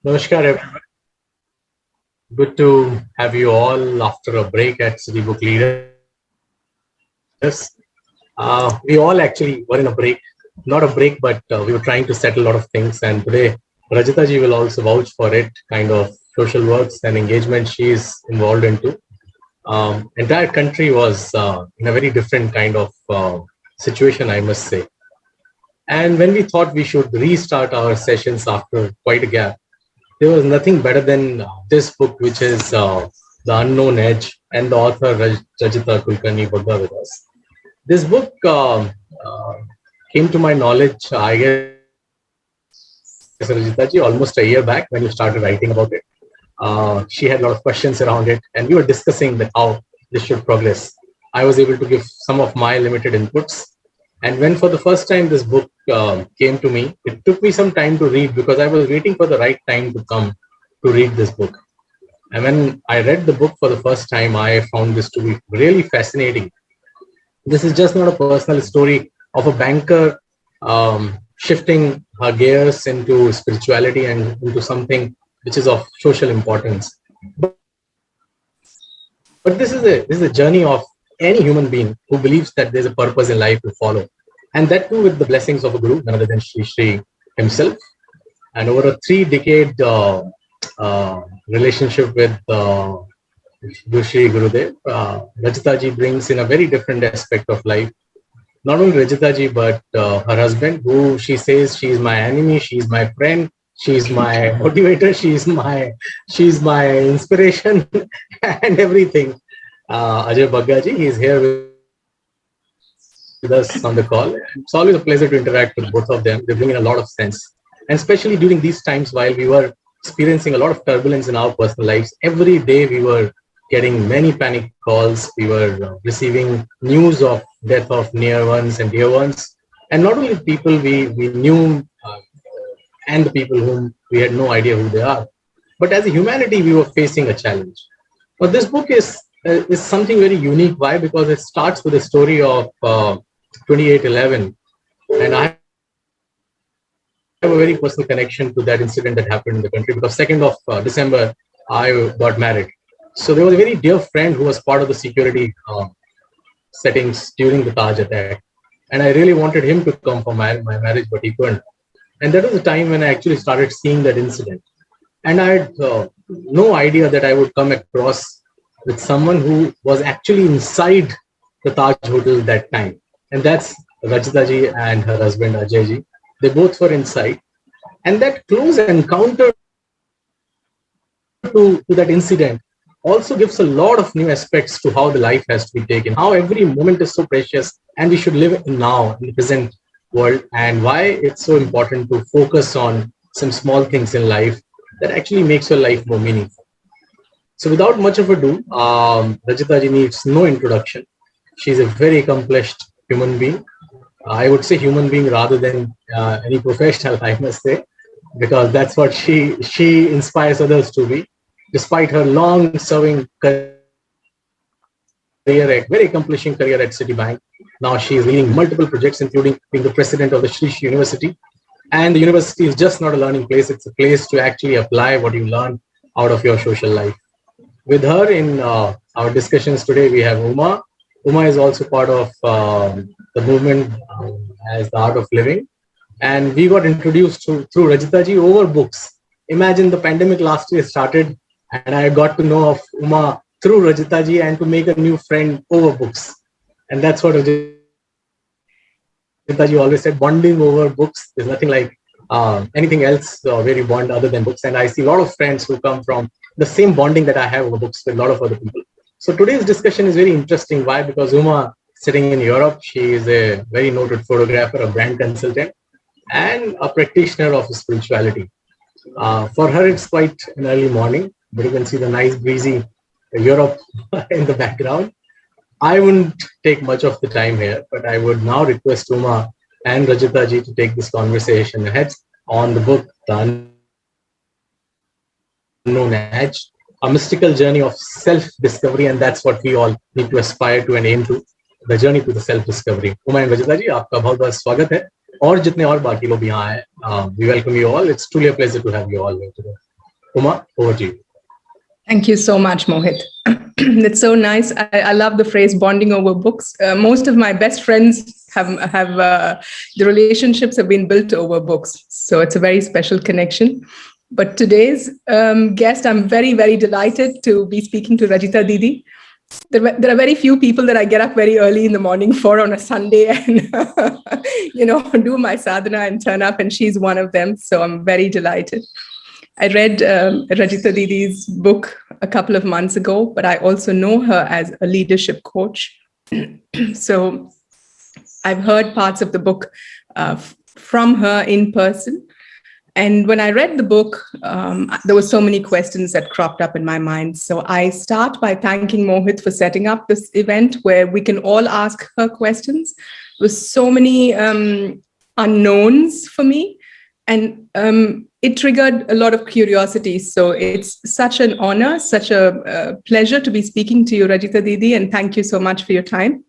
Namaskar, everyone. Good to have you all after a break at City Book Leaders. We all actually were in a break, not a break, but we were trying to settle a lot of things. And today, Rajita ji will also vouch for it, kind of social works and engagement she is involved into. Entire country was in a very different kind of situation, I must say. And when we thought we should restart our sessions after quite a gap, there was nothing better than this book, which is The Unknown Edge, and the author Rajita Kulkarni Bagga with us. This book came to my knowledge, I guess, Rajita ji, almost a year back when you started writing about it. She had a lot of questions around it, and we were discussing that how this should progress. I was able to give some of my limited inputs. And when for the first time this book came to me, it took me some time to read because I was waiting for the right time to come to read this book. And when I read the book for the first time, I found this to be really fascinating. This is just not a personal story of a banker shifting her gears into spirituality and into something which is of social importance. But this is a journey of any human being who believes that there's a purpose in life to follow. And that too with the blessings of a guru, none other than Shri himself. And over a 3-decade relationship with Shri Gurudev, Rajita ji brings in a very different aspect of life. Not only Rajita ji, but her husband, who she says she's my enemy, she's my friend, she's my motivator, she's my inspiration and everything. Ajay Bagga ji, he's here with us on the call. It's always a pleasure to interact with both of them. They bring in a lot of sense. And especially during these times while we were experiencing a lot of turbulence in our personal lives, every day we were getting many panic calls. We were receiving news of death of near ones and dear ones. And not only people we knew and the people whom we had no idea who they are. But as a humanity, we were facing a challenge. But this book is something very unique. Why? Because it starts with a story of 2811, and I have a very personal connection to that incident that happened in the country because 2nd of December I got married. So there was a very dear friend who was part of the security settings during the Taj attack, and I really wanted him to come for my marriage, but he couldn't. And that was the time when I actually started seeing that incident, and I had no idea that I would come across with someone who was actually inside the Taj Hotel that time. And that's Rajita ji and her husband Ajay ji. They both were inside. And that close encounter to that incident also gives a lot of new aspects to how the life has to be taken, how every moment is so precious and we should live in now, in the present world, and why it's so important to focus on some small things in life that actually makes your life more meaningful. So without much of ado, Rajita ji needs no introduction. She's a very accomplished human being. I would say human being rather than any professional, I must say, because that's what she inspires others to be. Despite her long-serving career, very accomplishing career at Citibank, now she is leading multiple projects, including being the president of the Shri University. And the university is just not a learning place; it's a place to actually apply what you learn out of your social life. With her in our discussions today, we have Uma. Uma is also part of the movement as the art of living. And we got introduced through Rajita ji over books. Imagine the pandemic last year started and I got to know of Uma through Rajita ji and to make a new friend over books. And that's what Rajita ji always said, bonding over books. There's nothing like anything else where you bond other than books. And I see a lot of friends who come from the same bonding that I have over books with a lot of other people. So today's discussion is very interesting. Why? Because Uma, sitting in Europe, she is a very noted photographer, a brand consultant, and a practitioner of spirituality. For her, it's quite an early morning, but you can see the nice breezy Europe in the background. I wouldn't take much of the time here, but I would now request Uma and Rajita ji to take this conversation ahead on the book, The Unknown Edge, a mystical journey of self-discovery, and that's what we all need to aspire to and aim to, the journey to the self-discovery. Uma and Rajita ji, आपका बहुत बहुत स्वागत है और जितने और बाकी लोग यहाँ हैं, we welcome you all. It's truly a pleasure to have you all here today. Uma, over to you. Thank you so much, Mohit. It's so nice. I love the phrase bonding over books. Most of my best friends have the relationships have been built over books. So it's a very special connection. But today's guest, I'm very, very delighted to be speaking to Rajita Didi. There are very few people that I get up very early in the morning for on a Sunday and, do my sadhana and turn up, and she's one of them. So I'm very delighted. I read Rajita Didi's book a couple of months ago, but I also know her as a leadership coach. So I've heard parts of the book from her in person. And when I read the book, there were so many questions that cropped up in my mind. So I start by thanking Mohit for setting up this event where we can all ask her questions. There were so many unknowns for me. And it triggered a lot of curiosity. So it's such an honor, such a pleasure to be speaking to you, Rajita Didi, and thank you so much for your time.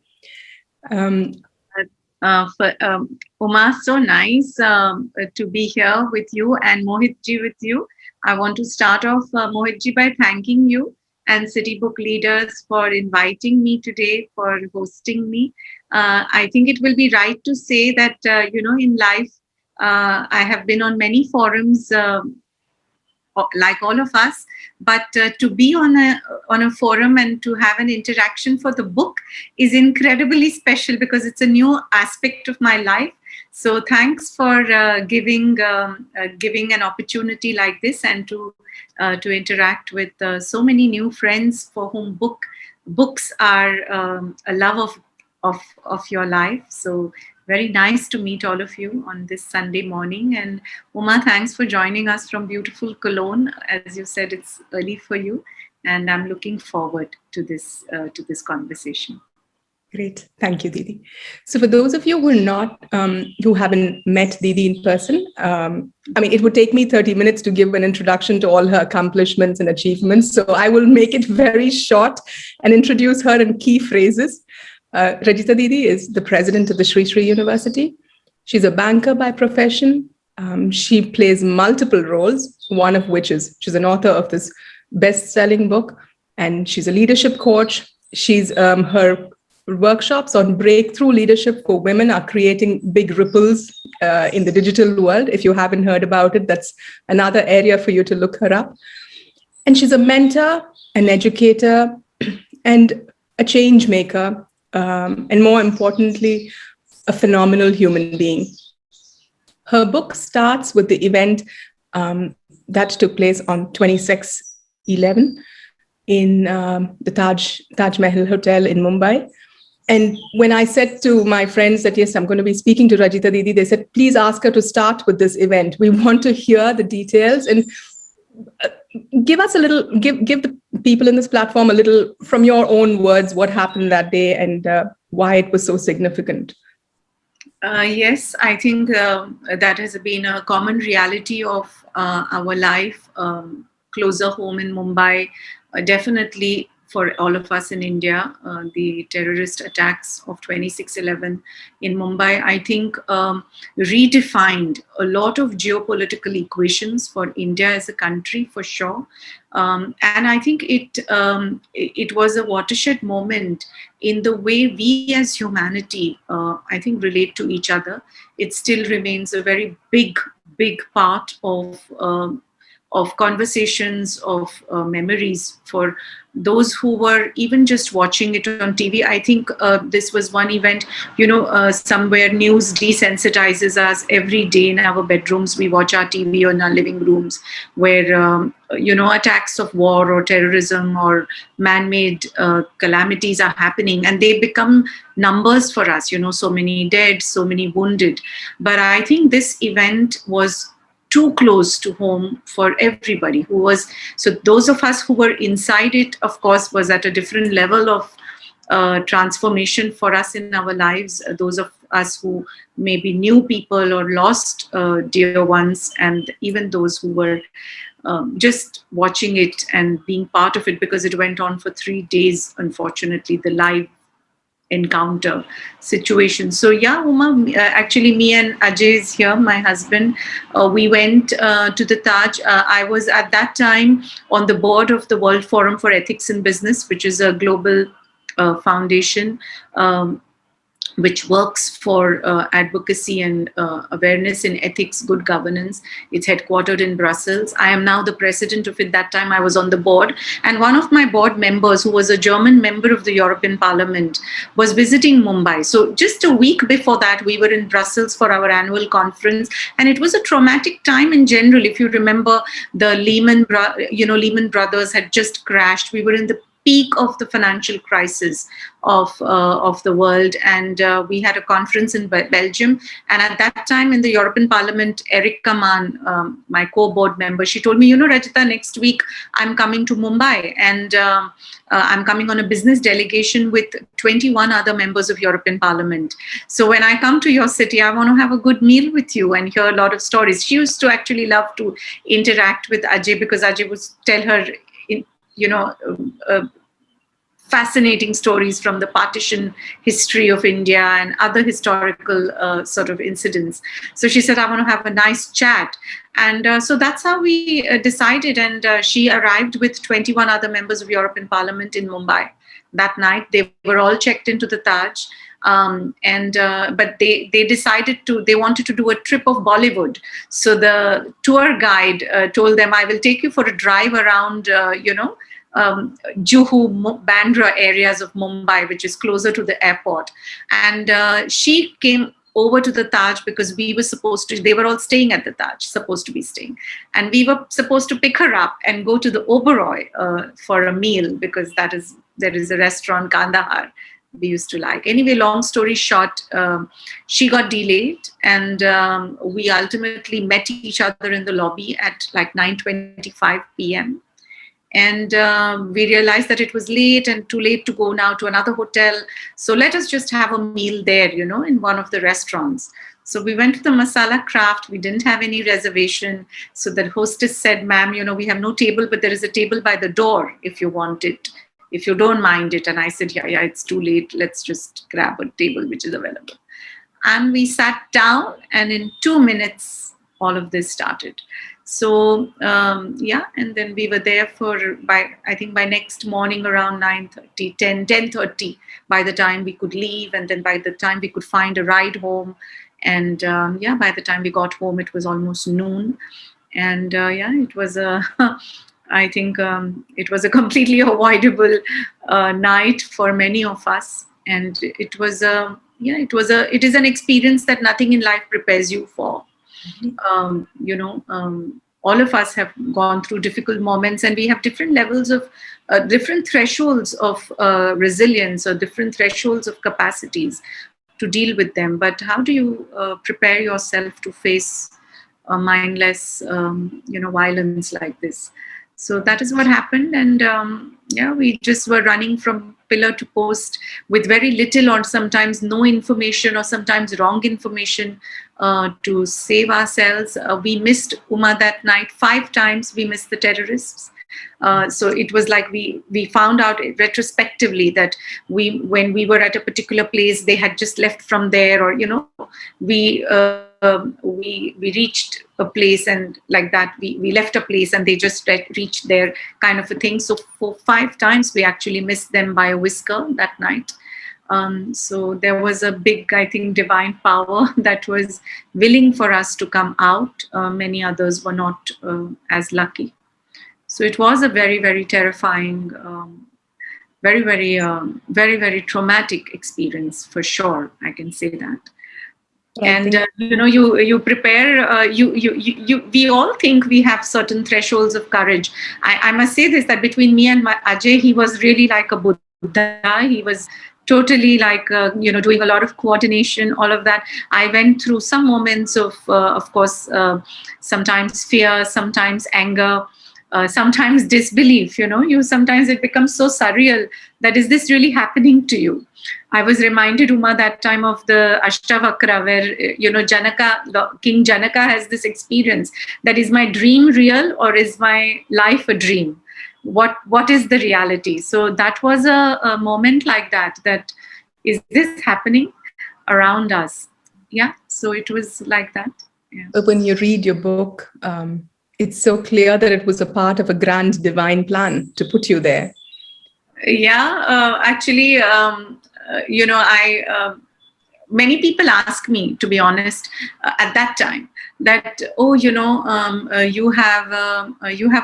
Uma, so nice to be here with you and Mohitji with you. I want to start off, Mohitji, by thanking you and City Book Leaders for inviting me today, for hosting me. I think it will be right to say that, in life, I have been on many forums, like all of us, but to be on a forum and to have an interaction for the book is incredibly special because it's a new aspect of my life. So thanks for giving an opportunity like this and to interact with so many new friends for whom books are a love of your life. So very nice to meet all of you on this Sunday morning. And Uma, thanks for joining us from beautiful Cologne. As you said, it's early for you, and I'm looking forward to this conversation. Great, thank you, Didi. So for those of you who haven't met Didi in person, it would take me 30 minutes to give an introduction to all her accomplishments and achievements. So I will make it very short and introduce her in key phrases. Rajita Didi is the president of the Sri Sri University. She's a banker by profession. She plays multiple roles, one of which is she's an author of this best-selling book, and she's a leadership coach. Her workshops on breakthrough leadership for women are creating big ripples in the digital world. If you haven't heard about it, that's another area for you to look her up. And she's a mentor, an educator, and a change maker. And more importantly, a phenomenal human being. Her book starts with the event that took place on 26/11 in the Taj Mahal Hotel in Mumbai. And when I said to my friends that, yes, I'm going to be speaking to Rajita Didi, they said, please ask her to start with this event. We want to hear the details and give us a little, give the people in this platform a little, from your own words, what happened that day and why it was so significant. Yes, I think that has been a common reality of our life, closer home in Mumbai, definitely for all of us in India, the terrorist attacks of 26/11 in Mumbai, I think redefined a lot of geopolitical equations for India as a country, for sure. And I think it was a watershed moment in the way we as humanity, I think, relate to each other. It still remains a very big part of conversations, of memories for those who were even just watching it on TV. I think this was one event, somewhere news desensitizes us every day in our bedrooms. We watch our TV or in our living rooms where, attacks of war or terrorism or man-made calamities are happening, and they become numbers for us, so many dead, so many wounded. But I think this event was too close to home for everybody so those of us who were inside it, of course, was at a different level of transformation for us in our lives. Those of us who maybe knew people or lost dear ones, and even those who were just watching it and being part of it, because it went on for 3 days, unfortunately, the live encounter situations. So yeah, Uma, actually me and Ajay is here, my husband. We went to the Taj. I was at that time on the board of the World Forum for Ethics in Business, which is a global foundation which works for advocacy and awareness in ethics, good governance. It's headquartered in Brussels. I am now the president of it. That time I was on the board. And one of my board members, who was a German member of the European Parliament, was visiting Mumbai. So just a week before that, we were in Brussels for our annual conference. And it was a traumatic time in general. If you remember, the Lehman Brothers had just crashed. We were in the peak of the financial crisis of the world, and we had a conference in Belgium. And at that time in the European Parliament, Erika Mann, my co-board member, she told me, Rajita, next week I'm coming to Mumbai, and I'm coming on a business delegation with 21 other members of European Parliament. So when I come to your city, I want to have a good meal with you and hear a lot of stories. She used to actually love to interact with Ajay, because Ajay would tell her fascinating stories from the partition history of India and other historical sort of incidents. So she said, I want to have a nice chat. And so that's how we decided. And she arrived with 21 other members of European Parliament in Mumbai that night. They were all checked into the Taj. But they decided they wanted to do a trip of Bollywood. So the tour guide told them, I will take you for a drive around, Juhu, Bandra areas of Mumbai, which is closer to the airport. And she came over to the Taj because they were all staying at the Taj, supposed to be staying. And we were supposed to pick her up and go to the Oberoi for a meal, because there is a restaurant, Kandahar, we used to like. Anyway, long story short, she got delayed, and we ultimately met each other in the lobby at like 9:25 p.m. And we realized that it was late and too late to go now to another hotel. So let us just have a meal there, in one of the restaurants. So we went to the Masala Craft. We didn't have any reservation. So the hostess said, ma'am, we have no table, but there is a table by the door if you want it, if you don't mind it. And I said, yeah, it's too late. Let's just grab a table which is available. And we sat down, and in 2 minutes, all of this started. So, and then we were there by next morning around 9:30, 10:30, by the time we could leave, and then by the time we could find a ride home. And by the time we got home, it was almost noon. And it was I think it was a completely avoidable night for many of us. And it is an experience that nothing in life prepares you for. All of us have gone through difficult moments, and we have different levels of, different thresholds of resilience, or different thresholds of capacities to deal with them. But how do you prepare yourself to face mindless, violence like this? So that is what happened. And we just were running from pillar to post with very little or sometimes no information, or sometimes wrong information to save ourselves. We missed Uma that night 5 times. We missed the terrorists. So it was like we found out retrospectively that when we were at a particular place, they had just left from there, or we reached a place, and like that we left a place and they just reached there, kind of a thing. So for 5 times we actually missed them by a whisker that night. So there was a big, I think, divine power that was willing for us to come out. Many others were not as lucky. So it was a very, very terrifying, very, very, very, very traumatic experience, for sure. I can say that. And you prepare. We all think we have certain thresholds of courage. I must say this, that between me and my Ajay, he was really like a Buddha. He was totally like doing a lot of coordination, all of that. I went through some moments of course, sometimes fear, sometimes anger. Sometimes disbelief, sometimes it becomes so surreal that is this really happening to you? I was reminded, Uma, that time of the Ashtavakra, where, Janaka, King Janaka has this experience that, is my dream real, or is my life a dream? What is the reality? So that was a moment like that is this happening around us? Yeah, so it was like that. Yeah. But when you read your book, it's so clear that it was a part of a grand divine plan to put you there. Yeah, actually, many people ask me, to be honest, at that time, that you have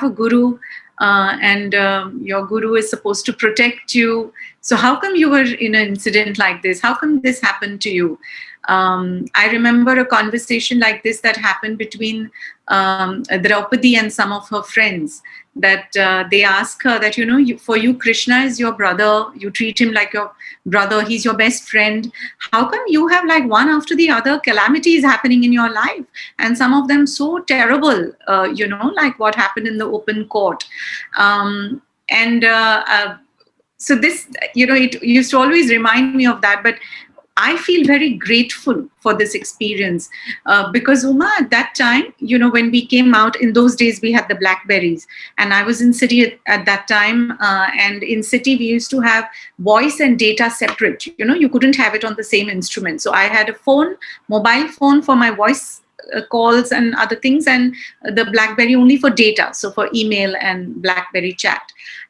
a guru, and your guru is supposed to protect you. So how come you were in an incident like this? How come this happened to you? I remember a conversation like this that happened between Draupadi and some of her friends, that they ask her that, for you, Krishna is your brother. You treat him like your brother. He's your best friend. How come you have, like, one after the other calamities happening in your life? And some of them so terrible, like what happened in the open court. So this, it used to always remind me of that. But I feel very grateful for this experience because, Uma, at that time, when we came out, in those days, we had the Blackberries, and I was in city at that time. And in city, we used to have voice and data separate. You couldn't have it on the same instrument. So I had a mobile phone for my voice calls and other things, and the Blackberry only for data, so for email and Blackberry chat.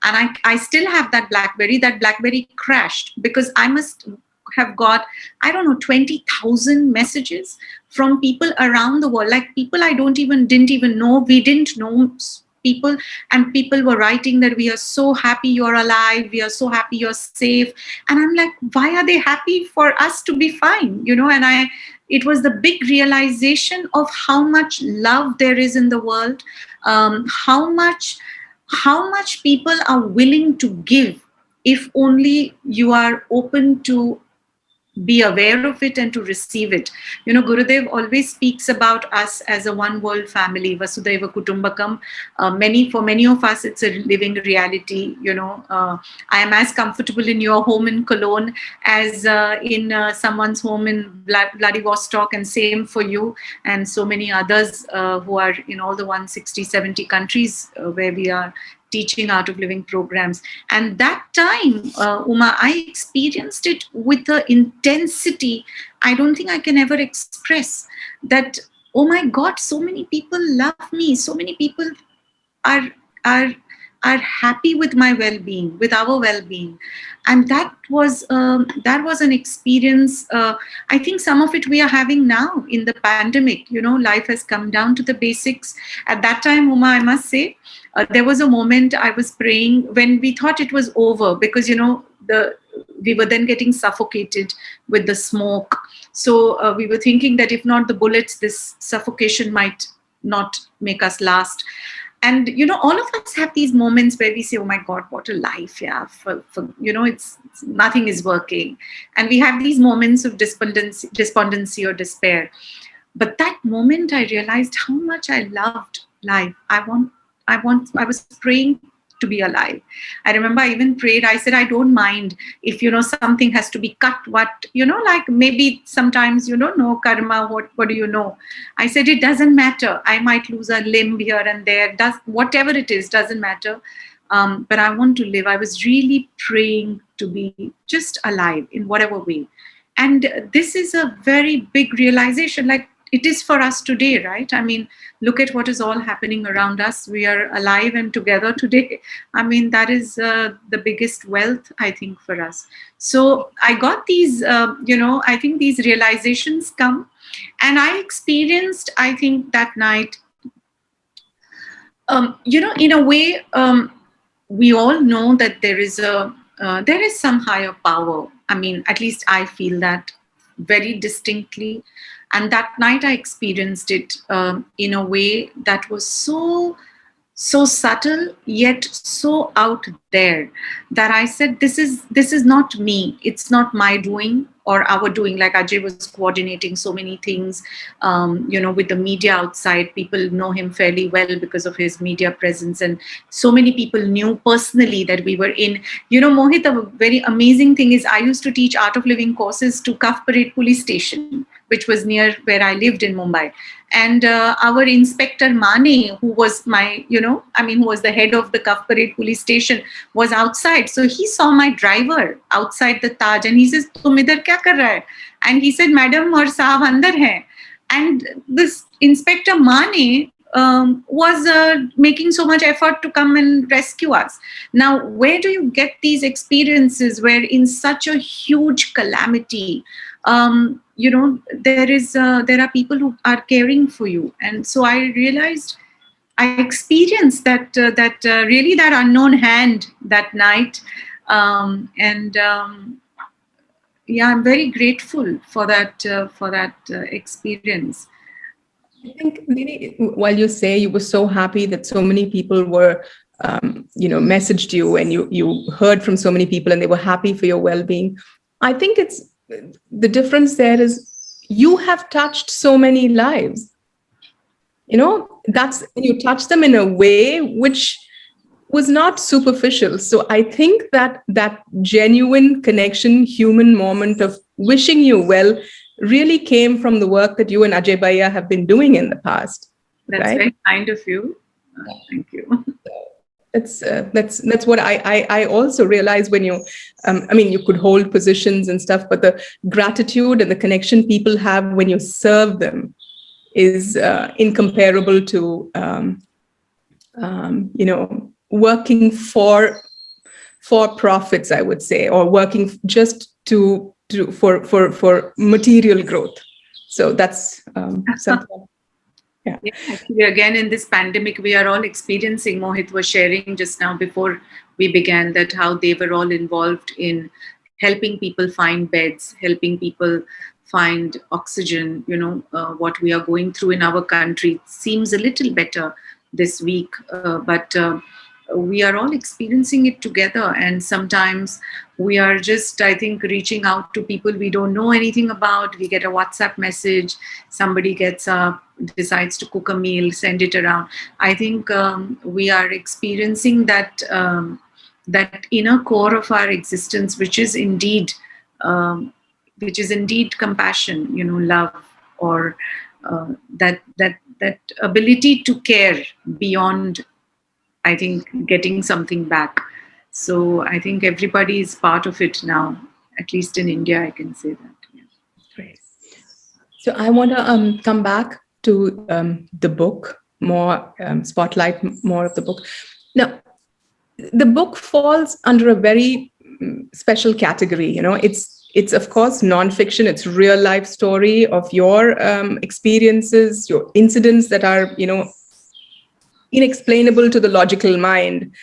And I still have that Blackberry. That Blackberry crashed because I must have got, 20,000 messages from people around the world, like people I didn't even know. We didn't know people, and people were writing that we are so happy you're alive, we are so happy you're safe. And I'm like, why are they happy for us to be fine? And it was the big realization of how much love there is in the world, how much people are willing to give if only you are open to be aware of it and to receive it. Gurudev always speaks about us as a one world family, Vasudhaiva Kutumbakam. For many of us, it's a living reality. I am as comfortable in your home in Cologne as in someone's home in Vladivostok, and same for you and so many others who are in all the 160, 70 countries where we are teaching Art of Living programs. And that time, Uma, I experienced it with the intensity I don't think I can ever express. That, oh my God, so many people love me. So many people are happy with my well-being, with our well-being. And that was an experience. I think some of it we are having now in the pandemic. Life has come down to the basics. At that time, Uma, I must say, there was a moment I was praying when we thought it was over, because we were then getting suffocated with the smoke. So we were thinking that if not the bullets, this suffocation might not make us last. And, all of us have these moments where we say, oh my God, what a life. Yeah. It's nothing is working. And we have these moments of despondency or despair. But that moment I realized how much I loved life. I was praying to be alive. I remember I even prayed, I said, I don't mind if, something has to be cut, like maybe sometimes, no karma, what do you know? I said, it doesn't matter. I might lose a limb here and there. Whatever it is, doesn't matter. But I want to live. I was really praying to be just alive in whatever way. And this is a very big realization, like it is for us today, right? I mean, look at what is all happening around us. We are alive and together today. I mean, that is the biggest wealth, I think, for us. So I got these, I think these realizations come. And I experienced, I think, that night, in a way, we all know that there is some higher power. I mean, at least I feel that very distinctly. And that night I experienced it in a way that was so subtle, yet so out there, that I said, this is not me. It's not my doing or our doing. Like Ajay was coordinating so many things, with the media outside. People know him fairly well because of his media presence. And so many people knew personally that we were in, Mohit, a very amazing thing is I used to teach Art of Living courses to Cuff Parade Police Station, which was near where I lived in Mumbai. And our Inspector Mane, who was my, who was the head of the Cuff Parade police station, was outside. So he saw my driver outside the Taj and he says, "Tum idhar kya kar raha hai?" And he said, "Madam aur saab andar hai." And this Inspector Mane was making so much effort to come and rescue us. Now, where do you get these experiences where in such a huge calamity, there are people who are caring for you? And so I realized, I experienced that really that unknown hand that night. Yeah, I'm very grateful for that experience. I think, Didi, while you say you were so happy that so many people were, messaged you and you heard from so many people and they were happy for your well-being, I think the difference there is you have touched so many lives. That's, you touch them in a way which was not superficial. So I think that genuine connection, human moment of wishing you well really came from the work that you and Ajay Bhaiya have been doing in the past. That's right? very kind of you. Thank you. That's what I also realized when you, you could hold positions and stuff, but the gratitude and the connection people have when you serve them is incomparable to, working for profits, I would say, or working just for material growth. So that's something. Yeah. Actually, again, in this pandemic, we are all experiencing, Mohit was sharing just now before we began, that how they were all involved in helping people find beds, helping people find oxygen. What we are going through in our country seems a little better this week, but we are all experiencing it together. And sometimes we are just, I think, reaching out to people we don't know anything about. We get a WhatsApp message, somebody gets up, decides to cook a meal, send it around. I think we are experiencing that inner core of our existence, which is indeed compassion, love, or that ability to care beyond, I think, getting something back. So I think everybody is part of it now, at least in India, I can say that. Yeah. Great. So I want to come back to the book, more spotlight more of the book. Now, the book falls under a very special category. It's of course nonfiction. It's real life story of your experiences, your incidents that are inexplainable to the logical mind.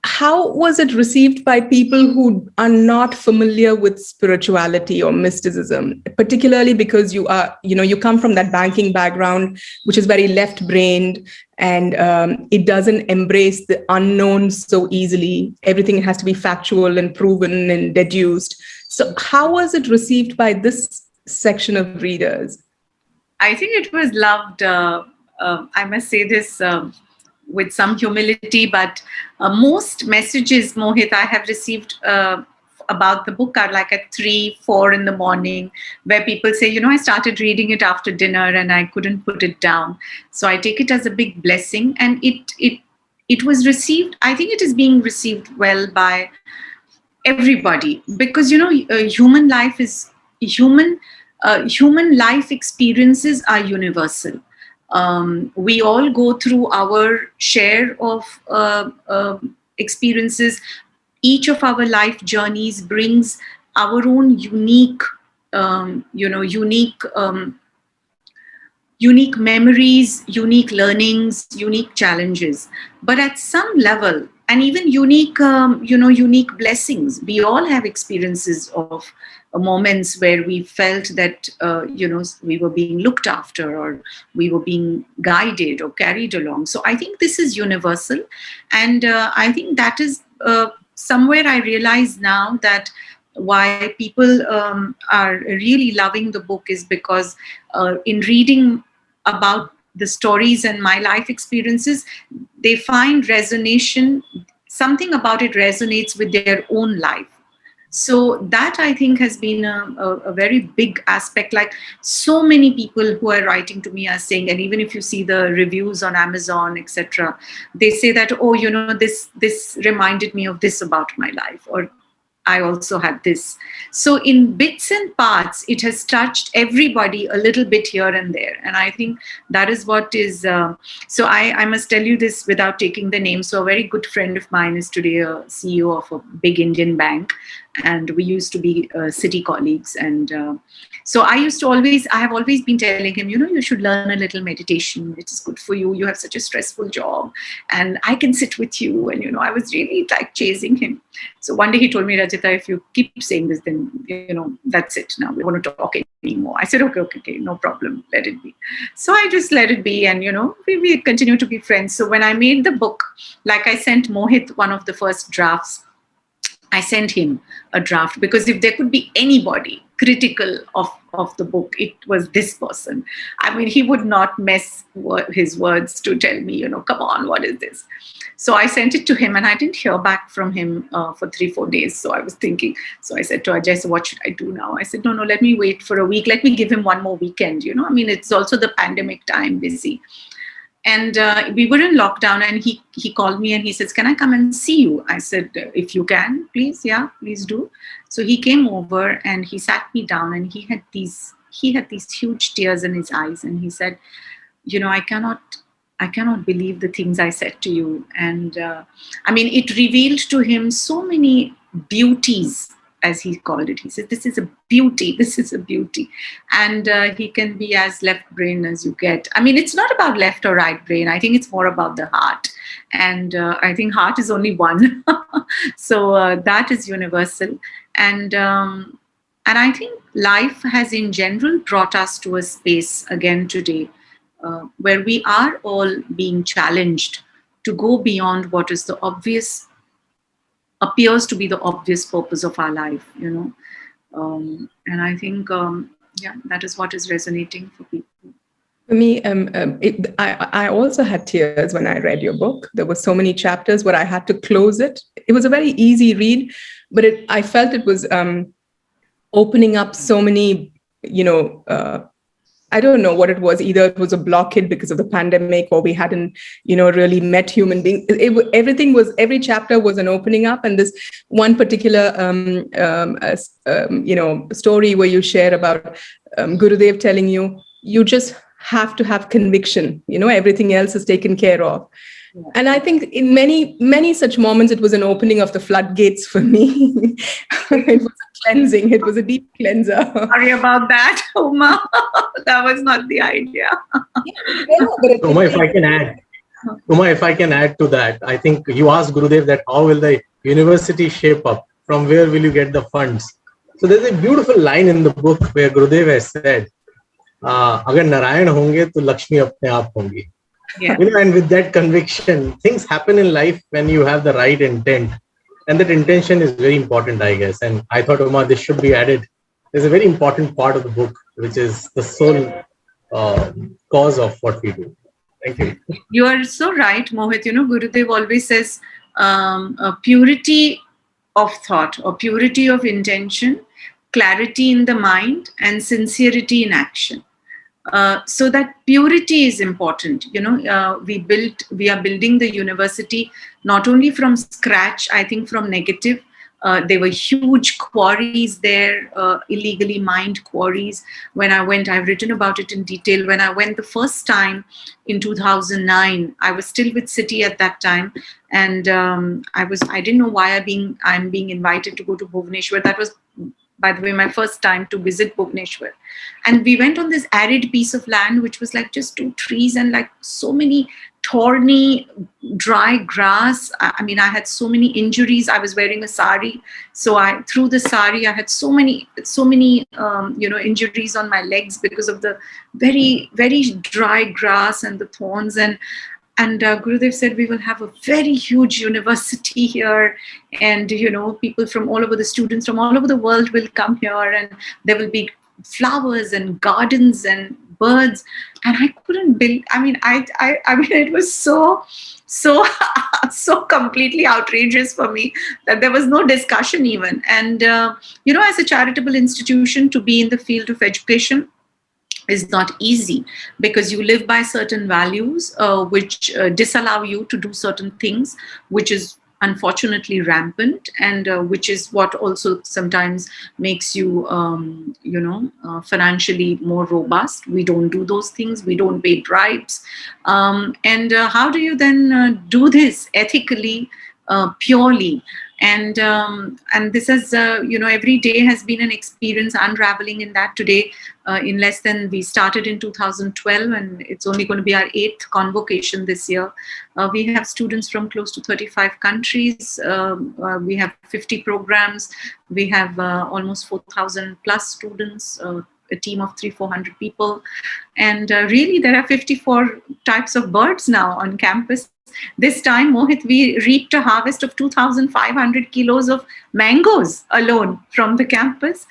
How was it received by people who are not familiar with spirituality or mysticism, particularly because you are, you come from that banking background, which is very left-brained, and it doesn't embrace the unknown so easily. Everything has to be factual and proven and deduced. So how was it received by this section of readers? I think it was loved. I must say this with some humility, but most messages, Mohit, I have received about the book are like at 3-4 in the morning, where people say, I started reading it after dinner and I couldn't put it down. So I take it as a big blessing, and it was received. I think it is being received well by everybody, because human life is human. Human life experiences are universal. We all go through our share of experiences. Each of our life journeys brings our own unique memories, unique learnings, unique challenges. But at some level, and even unique blessings, we all have experiences of moments where we felt that we were being looked after, or we were being guided or carried along. So I think this is universal, and I think that is somewhere I realize now that why people are really loving the book is because in reading about the stories and my life experiences, they find resonation. Something about it resonates with their own life. So that, I think, has been a very big aspect. Like, so many people who are writing to me are saying, and even if you see the reviews on Amazon, etc., they say that, oh, this reminded me of this about my life, or I also had this. So in bits and parts, it has touched everybody a little bit here and there. And I think that is what is, so I must tell you this without taking the name. So a very good friend of mine is today a CEO of a big Indian bank. And we used to be city colleagues. And so I have always been telling him, you should learn a little meditation. It is good for you. You have such a stressful job and I can sit with you. And, I was really like chasing him. So one day he told me, Rajita, if you keep saying this, then, that's it. Now we want to talk anymore. I said, okay, no problem. Let it be. So I just let it be. And, we continue to be friends. So when I made the book, like I sent Mohit one of the first drafts, I sent him a draft, because if there could be anybody critical of the book, it was this person. I mean, he would not mess his words to tell me, come on, what is this? So I sent it to him and I didn't hear back from him for 3-4 days. So I was thinking, so I said to Ajay, so what should I do now? I said, no, let me wait for a week. Let me give him one more weekend. I mean, it's also the pandemic time, busy. And we were in lockdown, and he called me and he says, can I come and see you? I said, if you can, please. Yeah, please do. So he came over and he sat me down, and he had these huge tears in his eyes. And he said, I cannot believe the things I said to you. And I mean, it revealed to him so many beauties, as he called it. He said, this is a beauty. And he can be as left brain as you get. I mean, it's not about left or right brain. I think it's more about the heart. And I think heart is only one. So that is universal. And I think life has in general brought us to a space again today where we are all being challenged to go beyond what is appears to be the obvious purpose of our life, and I think, that is what is resonating for people. For me, I also had tears when I read your book. There were so many chapters where I had to close it. It was a very easy read, but I felt it was opening up so many, I don't know what it was. Either it was a blockade because of the pandemic, or we hadn't, really met human beings. Every chapter was an opening up. And this one particular, story where you share about Gurudev telling you just have to have conviction. Everything else is taken care of. Yeah. And I think in many, many such moments, it was an opening of the floodgates for me. It was a cleansing. It was a deep cleanser. Sorry about that, Uma. That was not the idea. Uma, if I can add to that, I think you asked Gurudev that how will the university shape up? From where will you get the funds? So there's a beautiful line in the book where Gurudev has said, "Agar Narayan honge, to Lakshmi apne aap hongi." Yeah. And with that conviction, things happen in life when you have the right intent. And that intention is very important, I guess. And I thought, Uma, this should be added. There's a very important part of the book, which is the sole cause of what we do. Thank you. You are so right, Mohit. Gurudev always says purity of thought or purity of intention, clarity in the mind, and sincerity in action. So that purity is important. We are building the university not only from scratch, I think from negative. There were huge quarries there, illegally mined quarries. When I went, I've written about it in detail. When I went the first time in 2009, I was still with City at that time. And I didn't know why I'm being invited to go to Bhubaneswar. That was, by the way, my first time to visit Bhubaneswar. And we went on this arid piece of land, which was like just 2 trees and like so many thorny, dry grass. I mean, I had so many injuries. I was wearing a sari. So through the sari, I had so many, injuries on my legs because of the very, very dry grass and the thorns. And Gurudev said, we will have a very huge university here. And, people from all over, the students from all over the world will come here, and there will be flowers and gardens and birds, and I couldn't believe. I mean, I mean, it was so so completely outrageous for me that there was no discussion even. And as a charitable institution, to be in the field of education is not easy, because you live by certain values which disallow you to do certain things, which is unfortunately rampant, and which is what also sometimes makes you financially more robust. We don't do those things, we don't pay bribes, and how do you then do this ethically, purely? And this has every day has been an experience unraveling in that. Today, in less than, we started in 2012, and it's only going to be our 8th convocation this year. We have students from close to 35 countries. We have 50 programs. We have almost 4,000 plus students, a team of 300-400 people. And really, there are 54 types of birds now on campus. This time, Mohit, we reaped a harvest of 2,500 kilos of mangoes alone from the campus.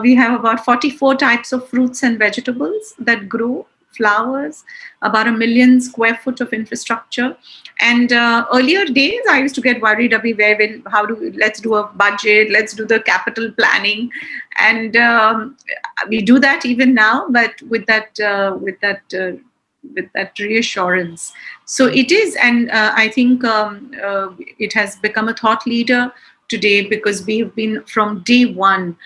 We have about 44 types of fruits and vegetables that grow, flowers, about 1 million square foot of infrastructure. And earlier days, I used to get worried, let's do a budget, let's do the capital planning. And we do that even now, but with that reassurance. So it is, and I think it has become a thought leader today, because we have been from day one.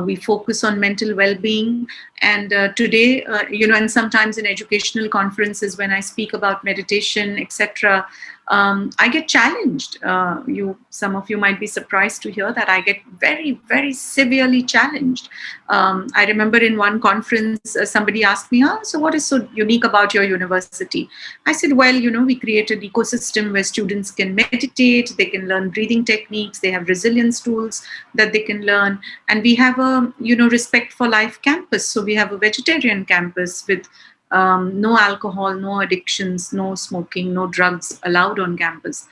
We focus on mental well-being, and today, and sometimes in educational conferences when I speak about meditation, etc., I get challenged. Some of you might be surprised to hear that I get very, very severely challenged. I remember in one conference, somebody asked me, so what is so unique about your university? I said, well, we created an ecosystem where students can meditate, they can learn breathing techniques, they have resilience tools that they can learn. And we have a, respect for life campus. So we have a vegetarian campus with no alcohol, no addictions, no smoking, no drugs allowed on campus.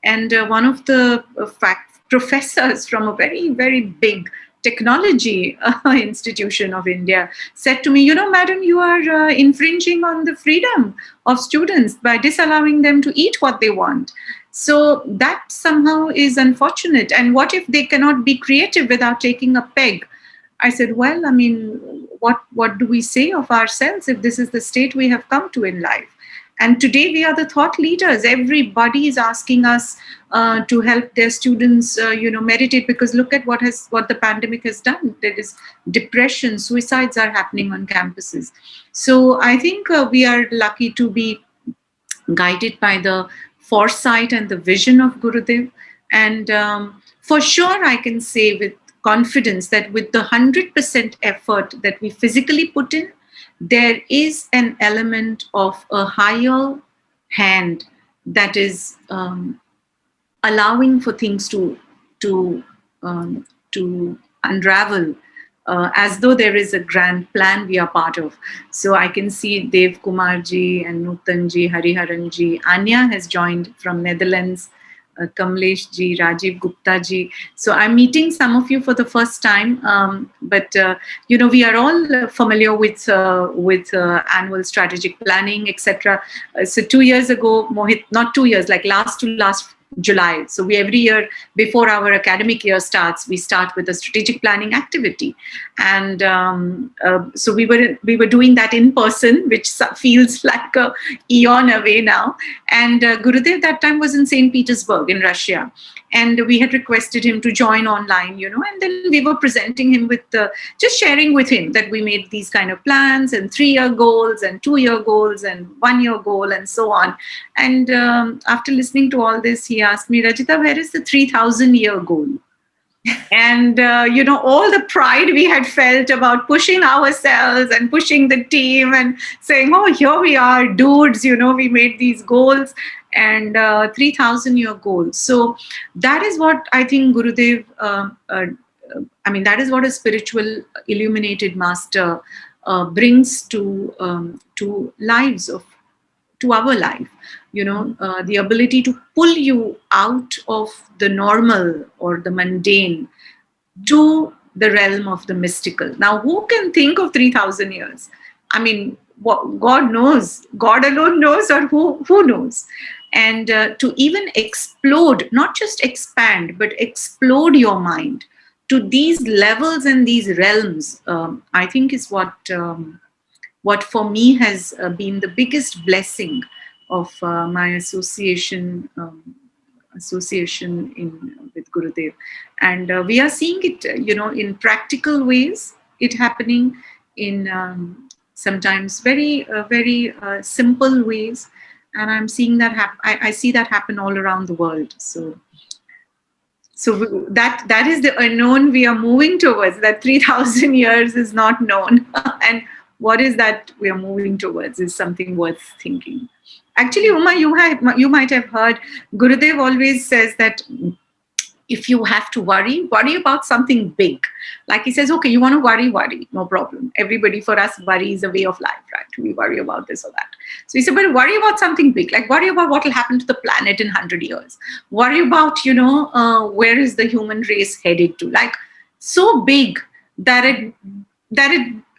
And one of the professors from a very, very big technology institution of India said to me, madam, you are infringing on the freedom of students by disallowing them to eat what they want. So that somehow is unfortunate. And what if they cannot be creative without taking a peg? I said, well, I mean, what do we say of ourselves if this is the state we have come to in life? And today we are the thought leaders. Everybody is asking us to help their students, meditate, because look at what the pandemic has done. There is depression, suicides are happening on campuses. So I think we are lucky to be guided by the foresight and the vision of Gurudev. And for sure, I can say with confidence that with the 100% effort that we physically put in, there is an element of a higher hand that is allowing for things to unravel, as though there is a grand plan we are part of. So I can see Dev Kumarji and Nutanji, Hariharanji, Anya has joined from Netherlands, Kamlesh ji, Rajiv Gupta ji. So I'm meeting some of you for the first time, but we are all familiar with annual strategic planning, etc. So 2 years ago, Mohit, not 2 years, like last July. So we every year before our academic year starts, we start with a strategic planning activity, and so we were doing that in person, which feels like a eon away now. And Gurudev that time was in St. Petersburg in Russia, and we had requested him to join online, and then we were presenting him with just sharing with him that we made these kind of plans, and 3-year goals and 2-year goals and 1-year goal and so on. And after listening to all this, he asked me, Rajita, where is the 3,000-year goal? And all the pride we had felt about pushing ourselves and pushing the team and saying, oh, here we are, dudes, we made these goals, and 3,000-year goals. So that is what I think Gurudev, that is what a spiritual illuminated master brings to our life. The ability to pull you out of the normal or the mundane to the realm of the mystical. Now, who can think of 3,000 years? I mean, God knows, God alone knows, or who knows. And to even explode, not just expand, but explode your mind to these levels and these realms, I think is what for me has been the biggest blessing of my association with Gurudev. And we are seeing it, in practical ways, it happening in sometimes very simple ways. And I'm seeing that I see that happen all around the world. So that is the unknown we are moving towards. That 3,000 years is not known. And what is that we are moving towards is something worth thinking. Actually, Uma, you might have heard Gurudev always says that if you have to worry about something big. Like he says, okay, you want to worry, no problem. Everybody, for us, worry is a way of life, right? We worry about this or that. So he said, but worry about something big, like worry about what will happen to the planet in 100 years. Worry about, where is the human race headed to? Like, so big that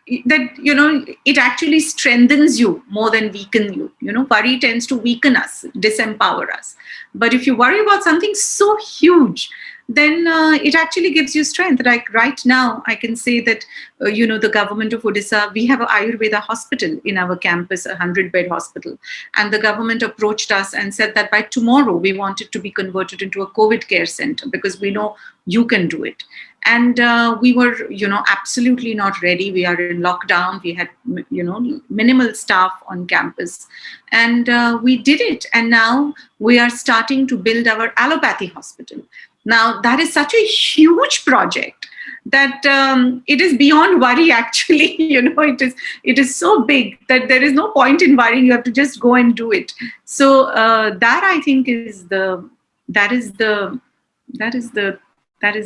it actually strengthens you more than weaken you. Worry tends to weaken us, disempower us. But if you worry about something so huge, then it actually gives you strength. Like right now, I can say that, the government of Odisha, we have an Ayurveda hospital in our campus, a 100-bed hospital. And the government approached us and said that by tomorrow, we want it to be converted into a COVID care center because we know you can do it. And we were, absolutely not ready. We are in lockdown. We had, minimal staff on campus. And we did it. And now we are starting to build our allopathy hospital. Now, that is such a huge project that it is beyond worry, actually. It is so big that there is no point in worrying. You have to just go and do it. So that, I think, is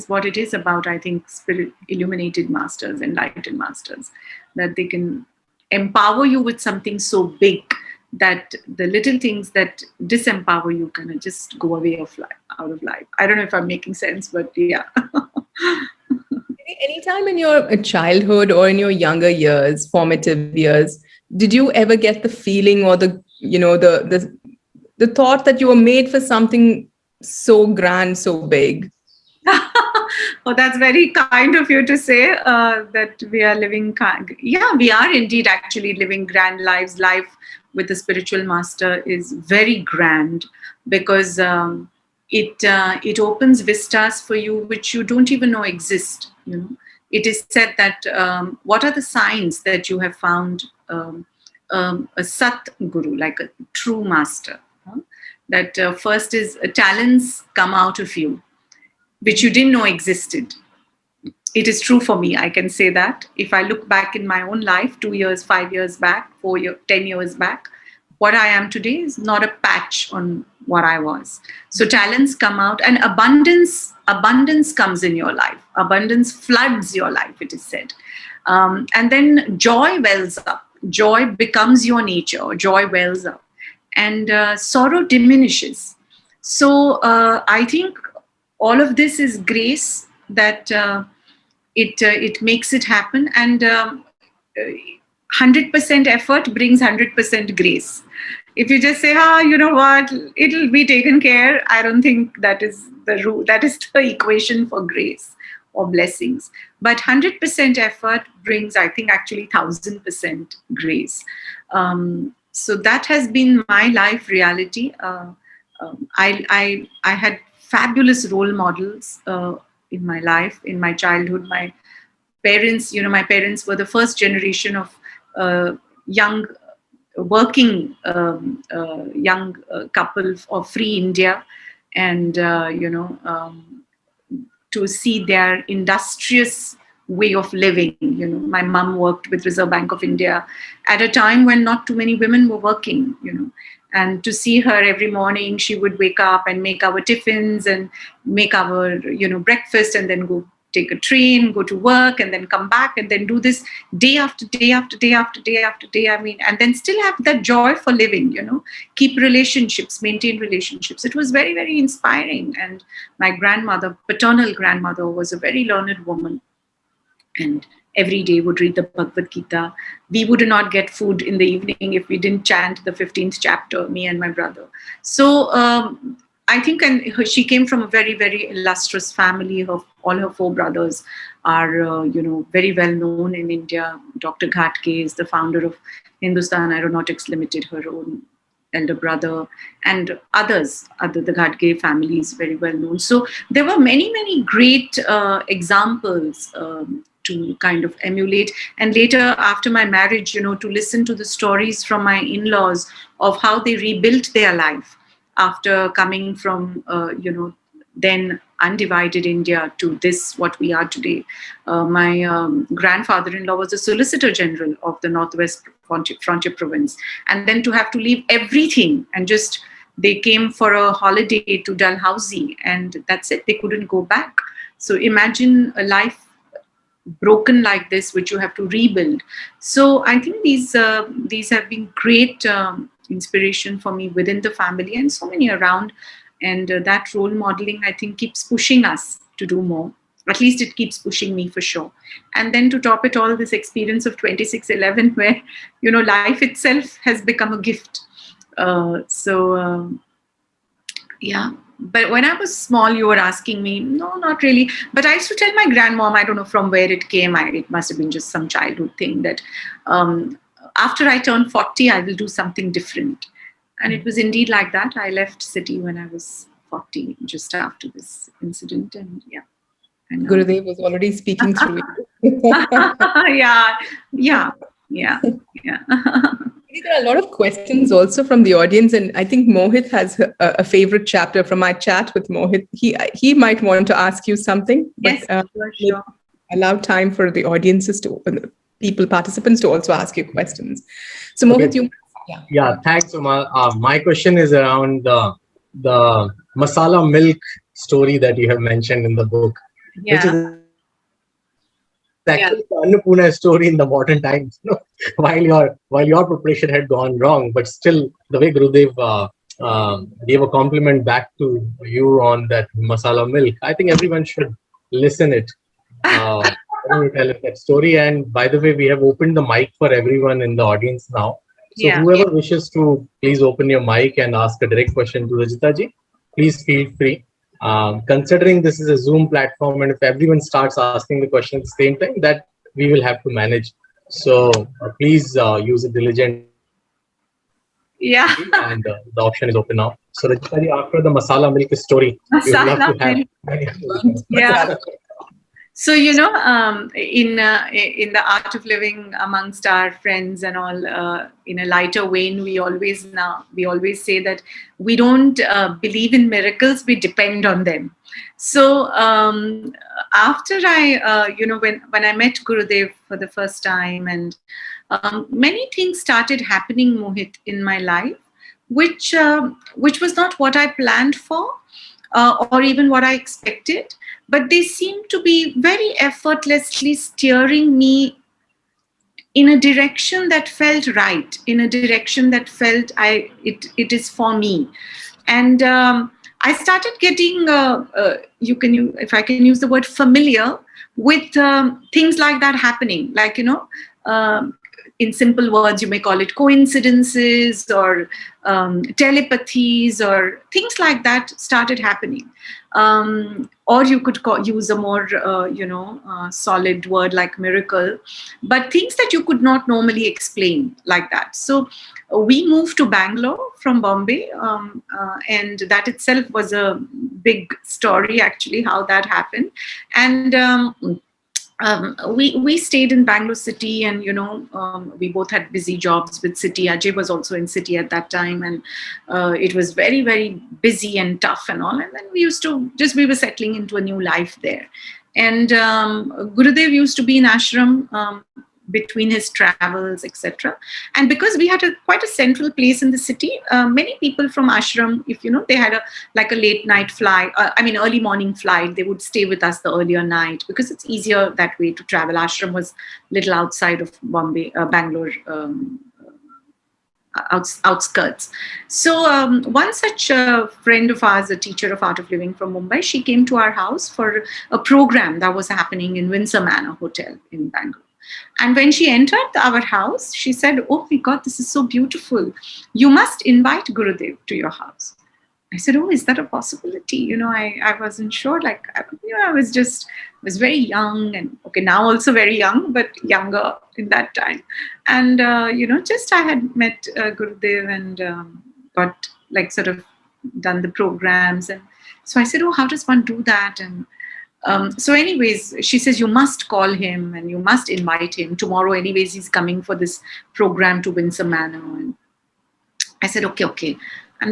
what it is about, I think, spirit illuminated masters, enlightened masters, that they can empower you with something so big that the little things that disempower you kind of just go away out of life. I don't know if I'm making sense, but yeah. Anytime in your childhood or in your younger years, formative years, did you ever get the feeling or the thought that you were made for something so grand, so big? Oh, that's very kind of you to say that we are living. Yeah, we are indeed actually living grand lives. Life with the spiritual master is very grand because it opens vistas for you which you don't even know exist. It is said that what are the signs that you have found a Sat Guru, like a true master? That first is talents come out of you, which you didn't know existed. It is true for me, I can say that. If I look back in my own life, 2 years, 5 years back, 4 years, 10 years back, what I am today is not a patch on what I was. So talents come out and abundance comes in your life. Abundance floods your life, it is said. And then joy wells up. Joy becomes your nature. Joy wells up. And sorrow diminishes. So I think all of this is grace that it makes it happen, and 100% effort brings 100% grace. If you just say, you know what, it'll be taken care, I don't think that is the rule. That is the equation for grace or blessings. But 100% effort brings, I think, actually 1,000% grace. So that has been my life reality. I had fabulous role models in my life, in my childhood. My parents were the first generation of young working young couple of free India, and to see their industrious way of living. My mom worked with Reserve Bank of India at a time when not too many women were working, and to see her every morning, she would wake up and make our tiffins and make our, breakfast, and then go take a train, go to work, and then come back, and then do this day after day after day after day after day. And then still have that joy for living, keep relationships, maintain relationships. It was very, very inspiring. And my grandmother, paternal grandmother, was a very learned woman and every day would read the Bhagavad Gita. We would not get food in the evening if we didn't chant the 15th chapter, me and my brother. So I think she came from a very, very illustrious family. All her 4 brothers are, very well known in India. Dr. Ghatke is the founder of Hindustan Aeronautics Limited, her own elder brother, and others. The Ghatke family is very well known. So there were many, many great examples to kind of emulate. And later, after my marriage, to listen to the stories from my in-laws of how they rebuilt their life after coming from, then undivided India to this, what we are today. My grandfather-in-law was the Solicitor General of the Northwest Frontier Province. And then to have to leave everything and just, they came for a holiday to Dalhousie and that's it, they couldn't go back. So imagine a life broken like this, which you have to rebuild. So I think these have been great inspiration for me within the family and so many around. And that role modeling, I think, keeps pushing us to do more. At least it keeps pushing me for sure. And then to top it all, this experience of 2611, where, life itself has become a gift. Yeah. But when I was small, you were asking me, no, not really. But I used to tell my grandmom, I don't know from where it came. It must have been just some childhood thing that after I turn 40, I will do something different. And it was indeed like that. I left city when I was 40, just after this incident. And yeah. Gurudev was already speaking through you. Yeah. There are a lot of questions also from the audience, and I think Mohit has a favorite chapter from my chat with Mohit. He might want to ask you something. Yes, but, sure. Allow time for the audiences participants to also ask you questions. So Mohit, okay. Yeah, thanks, Uma. My question is around the masala milk story that you have mentioned in the book, which is actually the Annapurna story in the modern times. While your preparation had gone wrong, but still the way Gurudev gave a compliment back to you on that masala milk, I think everyone should listen it. Tell us that story. And by the way, we have opened the mic for everyone in the audience now. So whoever wishes to, please open your mic and ask a direct question to Rajita ji. Please feel free. Considering this is a Zoom platform, and if everyone starts asking the question at the same time, that we will have to manage. So please use it diligently. Yeah. And the option is open now. So Rajita ji, after the masala milk story, we would love to have. Yeah. So, in the art of living amongst our friends and all, in a lighter vein, we always say that we don't believe in miracles, we depend on them. So after I, when I met Gurudev for the first time, and many things started happening, Mohit, in my life, which was not what I planned for or even what I expected. But they seem to be very effortlessly steering me in a direction that felt right, in a direction that felt it is for me. And I started getting, if I can use the word familiar, with things like that happening. Like, in simple words, you may call it coincidences or telepathies or things like that started happening. Or you could use a more, solid word like miracle, but things that you could not normally explain like that. So we moved to Bangalore from Bombay, and that itself was a big story, actually, how that happened. And we stayed in Bangalore city, and we both had busy jobs with city. Ajay was also in city at that time, and it was very, very busy and tough and all. And then we were settling into a new life there. And Gurudev used to be in ashram between his travels, etc. And because we had quite a central place in the city, many people from ashram, if they had a late night flight, early morning flight, they would stay with us the earlier night, because it's easier that way to travel. Ashram was little outside of Bangalore, outskirts. So one such friend of ours, a teacher of Art of Living from Mumbai, she came to our house for a program that was happening in Windsor Manor Hotel in Bangalore. And when she entered our house, she said, "Oh my God, this is so beautiful. You must invite Gurudev to your house." I said, "Oh, is that a possibility?" I wasn't sure. I was very young, and okay, now also very young, but younger in that time. And, just I had met Gurudev and got sort of done the programs. And so I said, "Oh, how does one do that?" And so anyways, she says, "You must call him and you must invite him. Tomorrow, anyways, he's coming for this program to Windsor Manor." And I said, okay.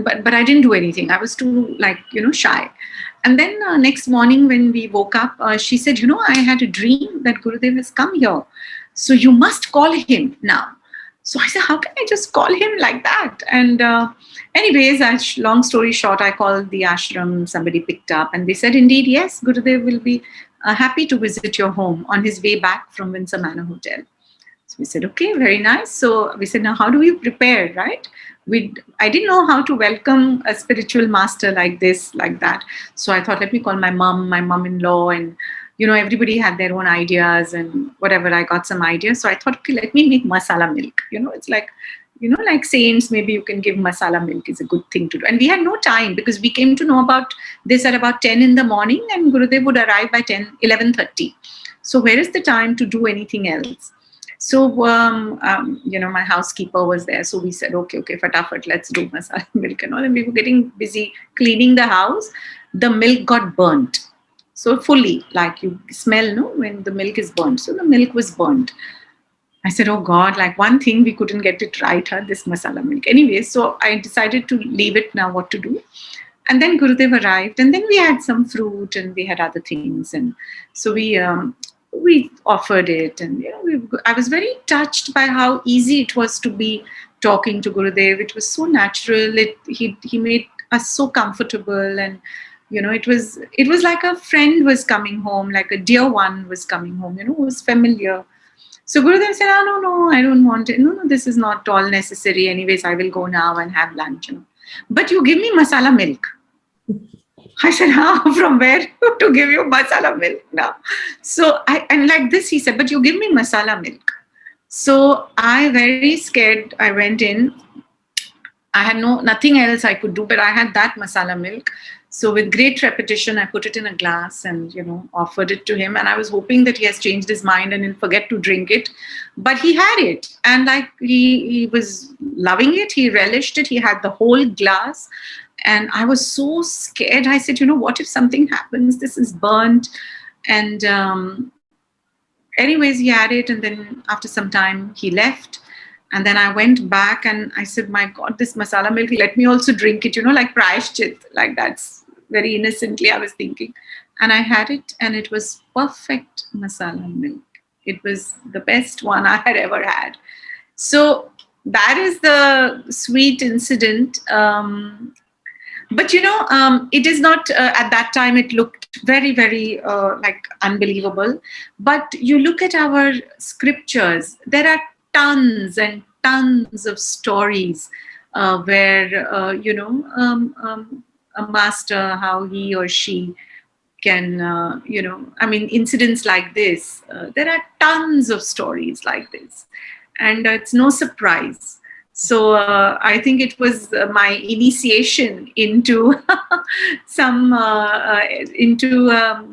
But I didn't do anything. I was too shy. And then next morning when we woke up, she said, "I had a dream that Gurudev has come here. So you must call him now." So I said, "How can I just call him like that?" And anyways, long story short, I called the ashram. Somebody picked up and they said, "Indeed, yes, Gurudev will be happy to visit your home on his way back from Windsor Manor Hotel." So we said, "Okay, very nice." So we said, "Now how do we prepare, right?" I didn't know how to welcome a spiritual master like this, like that. So I thought, let me call my mom-in-law, and everybody had their own ideas and whatever. I got some ideas. So I thought, okay, let me make masala milk. It's like, like saints, maybe you can give masala milk is a good thing to do. And we had no time because we came to know about this at about 10 in the morning and Gurudev would arrive by 11:30. So where is the time to do anything else? So, my housekeeper was there. So we said, okay, fatafat, let's do masala milk and all. And we were getting busy cleaning the house. The milk got burnt. So fully, like you smell, no, when the milk is burnt. So the milk was burnt. I said, oh God, one thing we couldn't get it right, this masala milk. Anyway, so I decided to leave it now, what to do. And then Gurudev arrived and then we had some fruit and we had other things. And so we offered it, and I was very touched by how easy it was to be talking to Gurudev. It was so natural. He made us so comfortable, and it was like a friend was coming home, like a dear one was coming home, who was familiar. So Gurudev said, "Oh, no, I don't want it. No, this is not all necessary. Anyways, I will go now and have lunch. But you give me masala milk." I said, "From where to give you masala milk now?" So and like this, he said, "But you give me masala milk." So I, very scared, I went in. I had nothing else I could do, but I had that masala milk. So with great repetition, I put it in a glass and, offered it to him. And I was hoping that he has changed his mind and he'll forget to drink it. But he had it. And he was loving it. He relished it. He had the whole glass. And I was so scared. I said, what if something happens? This is burnt. And anyways, he had it. And then after some time, he left. And then I went back and I said, "My God, this masala milk, let me also drink it, like prayashchit." Like that's very innocently I was thinking. And I had it and it was perfect masala milk. It was the best one I had ever had. So that is the sweet incident. But it is not, at that time, it looked very, very unbelievable. But you look at our scriptures, there are tons and tons of stories where, a master, how he or she can, incidents like this. There are tons of stories like this. And it's no surprise. So I think it was my initiation into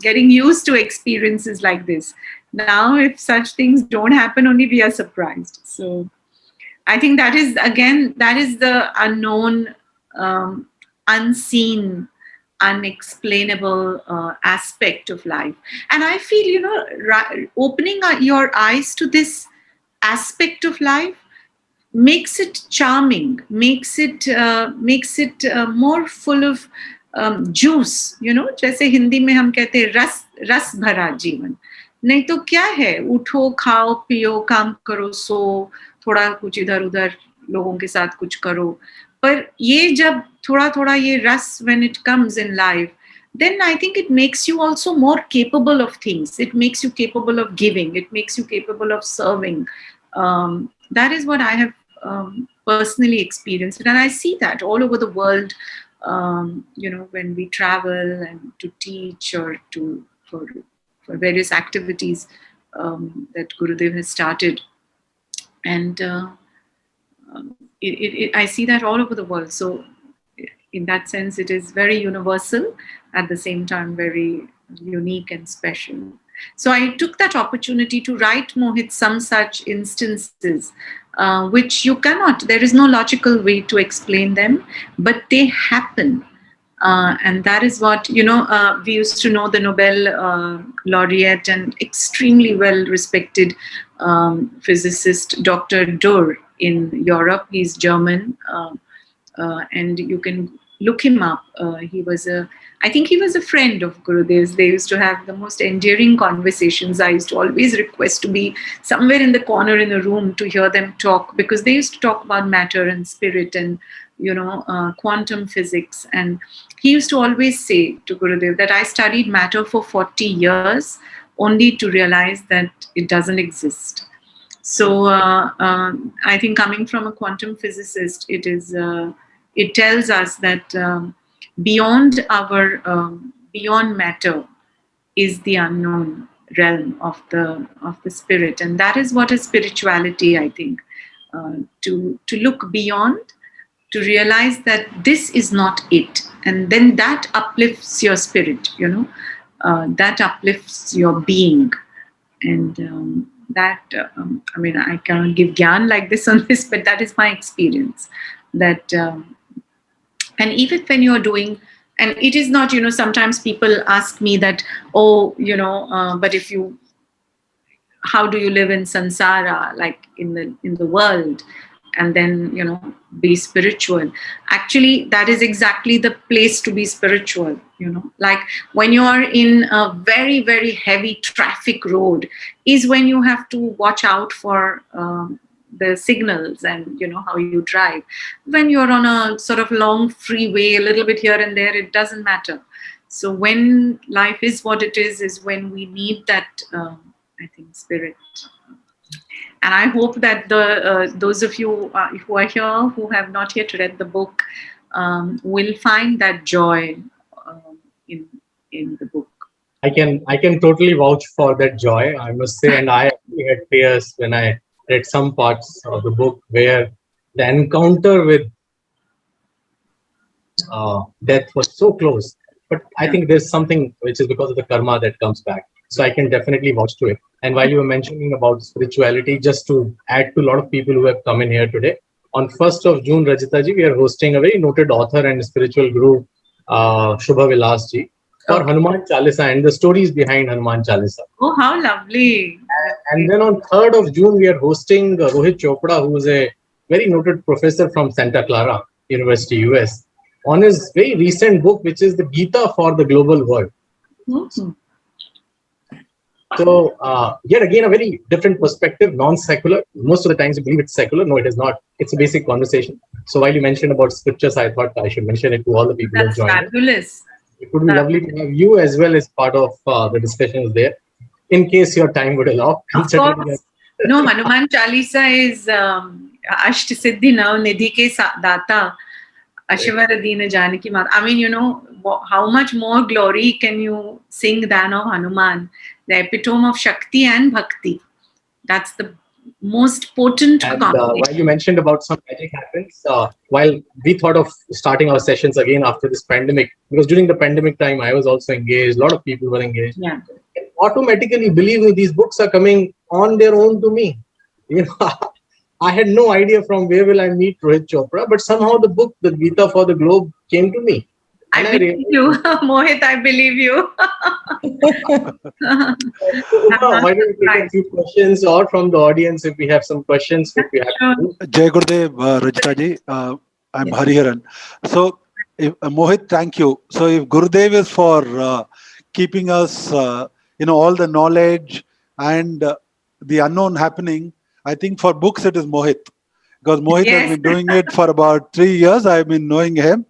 getting used to experiences like this. Now, if such things don't happen, only we are surprised. So I think that is the unknown, unseen, unexplainable aspect of life. And I feel, opening your eyes to this aspect of life makes it charming, makes it more full of juice. जैसे हिंदी में हम कहते हैं रस भरा जीवन. नहीं तो क्या है, उठो, खाओ, पियो, काम करो, सो, थोड़ा कुछ इधर उधर लोगों के साथ कुछ करो. पर ये जब थोड़ा ये रस, when it comes in life, then I think it makes you also more capable of things. It makes you capable of giving. It makes you capable of serving. That is what I have personally experienced. And I see that all over the world, when we travel and to teach or for various activities, that Gurudev has started. And I see that all over the world. So in that sense, it is very universal, at the same time very unique and special. So I took that opportunity to write, Mohit, some such instances, which you cannot, there is no logical way to explain them, but they happen. And that is what, we used to know the Nobel laureate and extremely well respected physicist, Dr. Dürr in Europe. He's German. And you can look him up. I think he was a friend of Gurudev's. They used to have the most endearing conversations. I used to always request to be somewhere in the corner in the room to hear them talk, because they used to talk about matter and spirit and, quantum physics. And he used to always say to Gurudev that I studied matter for 40 years only to realize that it doesn't exist. So I think coming from a quantum physicist, it tells us that beyond matter is the unknown realm of the spirit, and that is what is spirituality. I think to look beyond, to realize that this is not it, and then that uplifts your spirit. That uplifts your being, and I cannot give gyan like this on this, but that is my experience. That and even when you're doing, and it is not, sometimes people ask me that, but how do you live in samsara, like in the world, and then be spiritual? Actually, that is exactly the place to be spiritual. Like when you are in a very, very heavy traffic road is when you have to watch out for the signals and how you drive. When you're on a sort of long freeway, a little bit here and there, it doesn't matter. So when life is what it is when we need that I think spirit. And I hope that those of you who are here who have not yet read the book will find that joy in the book. I can totally vouch for that joy, I must say, and I actually had tears when I read some parts of the book where the encounter with death was so close. But I think there's something which is because of the karma that comes back. So I can definitely vouch to it. And while you were mentioning about spirituality, just to add to a lot of people who have come in here today, on 1st of June, Rajita ji, we are hosting a very noted author and spiritual guru, Shubha Vilas ji, for Hanuman Chalisa and the stories behind Hanuman Chalisa. Oh, how lovely. And then on 3rd of June, we are hosting Rohit Chopra, who is a very noted professor from Santa Clara University, US, on his very recent book, which is the Gita for the Global World. Mm-hmm. So, yet again, a very different perspective, non-secular. Most of the times you believe it's secular. No, it is not. It's a basic conversation. So while you mentioned about scriptures, I thought I should mention it to all the people who have joined. That's fabulous. It would be lovely to have you as well as part of the discussions there, in case your time would allow. Of course. No, Hanuman Chalisa is Ashta Siddhi Nav Nidhi Ke Data, Ashivara Dina Janaki Mat. I mean, how much more glory can you sing than of Hanuman? The epitome of Shakti and Bhakti. That's the most potent combination. While you mentioned about some magic happens, while we thought of starting our sessions again after this pandemic, because during the pandemic time, I was also engaged, a lot of people were engaged. Yeah. And automatically, believe me, these books are coming on their own to me. I had no idea from where will I meet Rohit Chopra, but somehow the book, the Gita for the Globe, came to me. I believe you, Mohit, I believe you. Why don't we take a few questions, or from the audience if we have some questions? If we have Jai Gurudev, Rajita ji, I'm Hariharan. So, Mohit, thank you. So, if Gurudev is for keeping us, all the knowledge and the unknown happening, I think for books it is Mohit. Because Mohit has been doing it for about 3 years. I've been knowing him.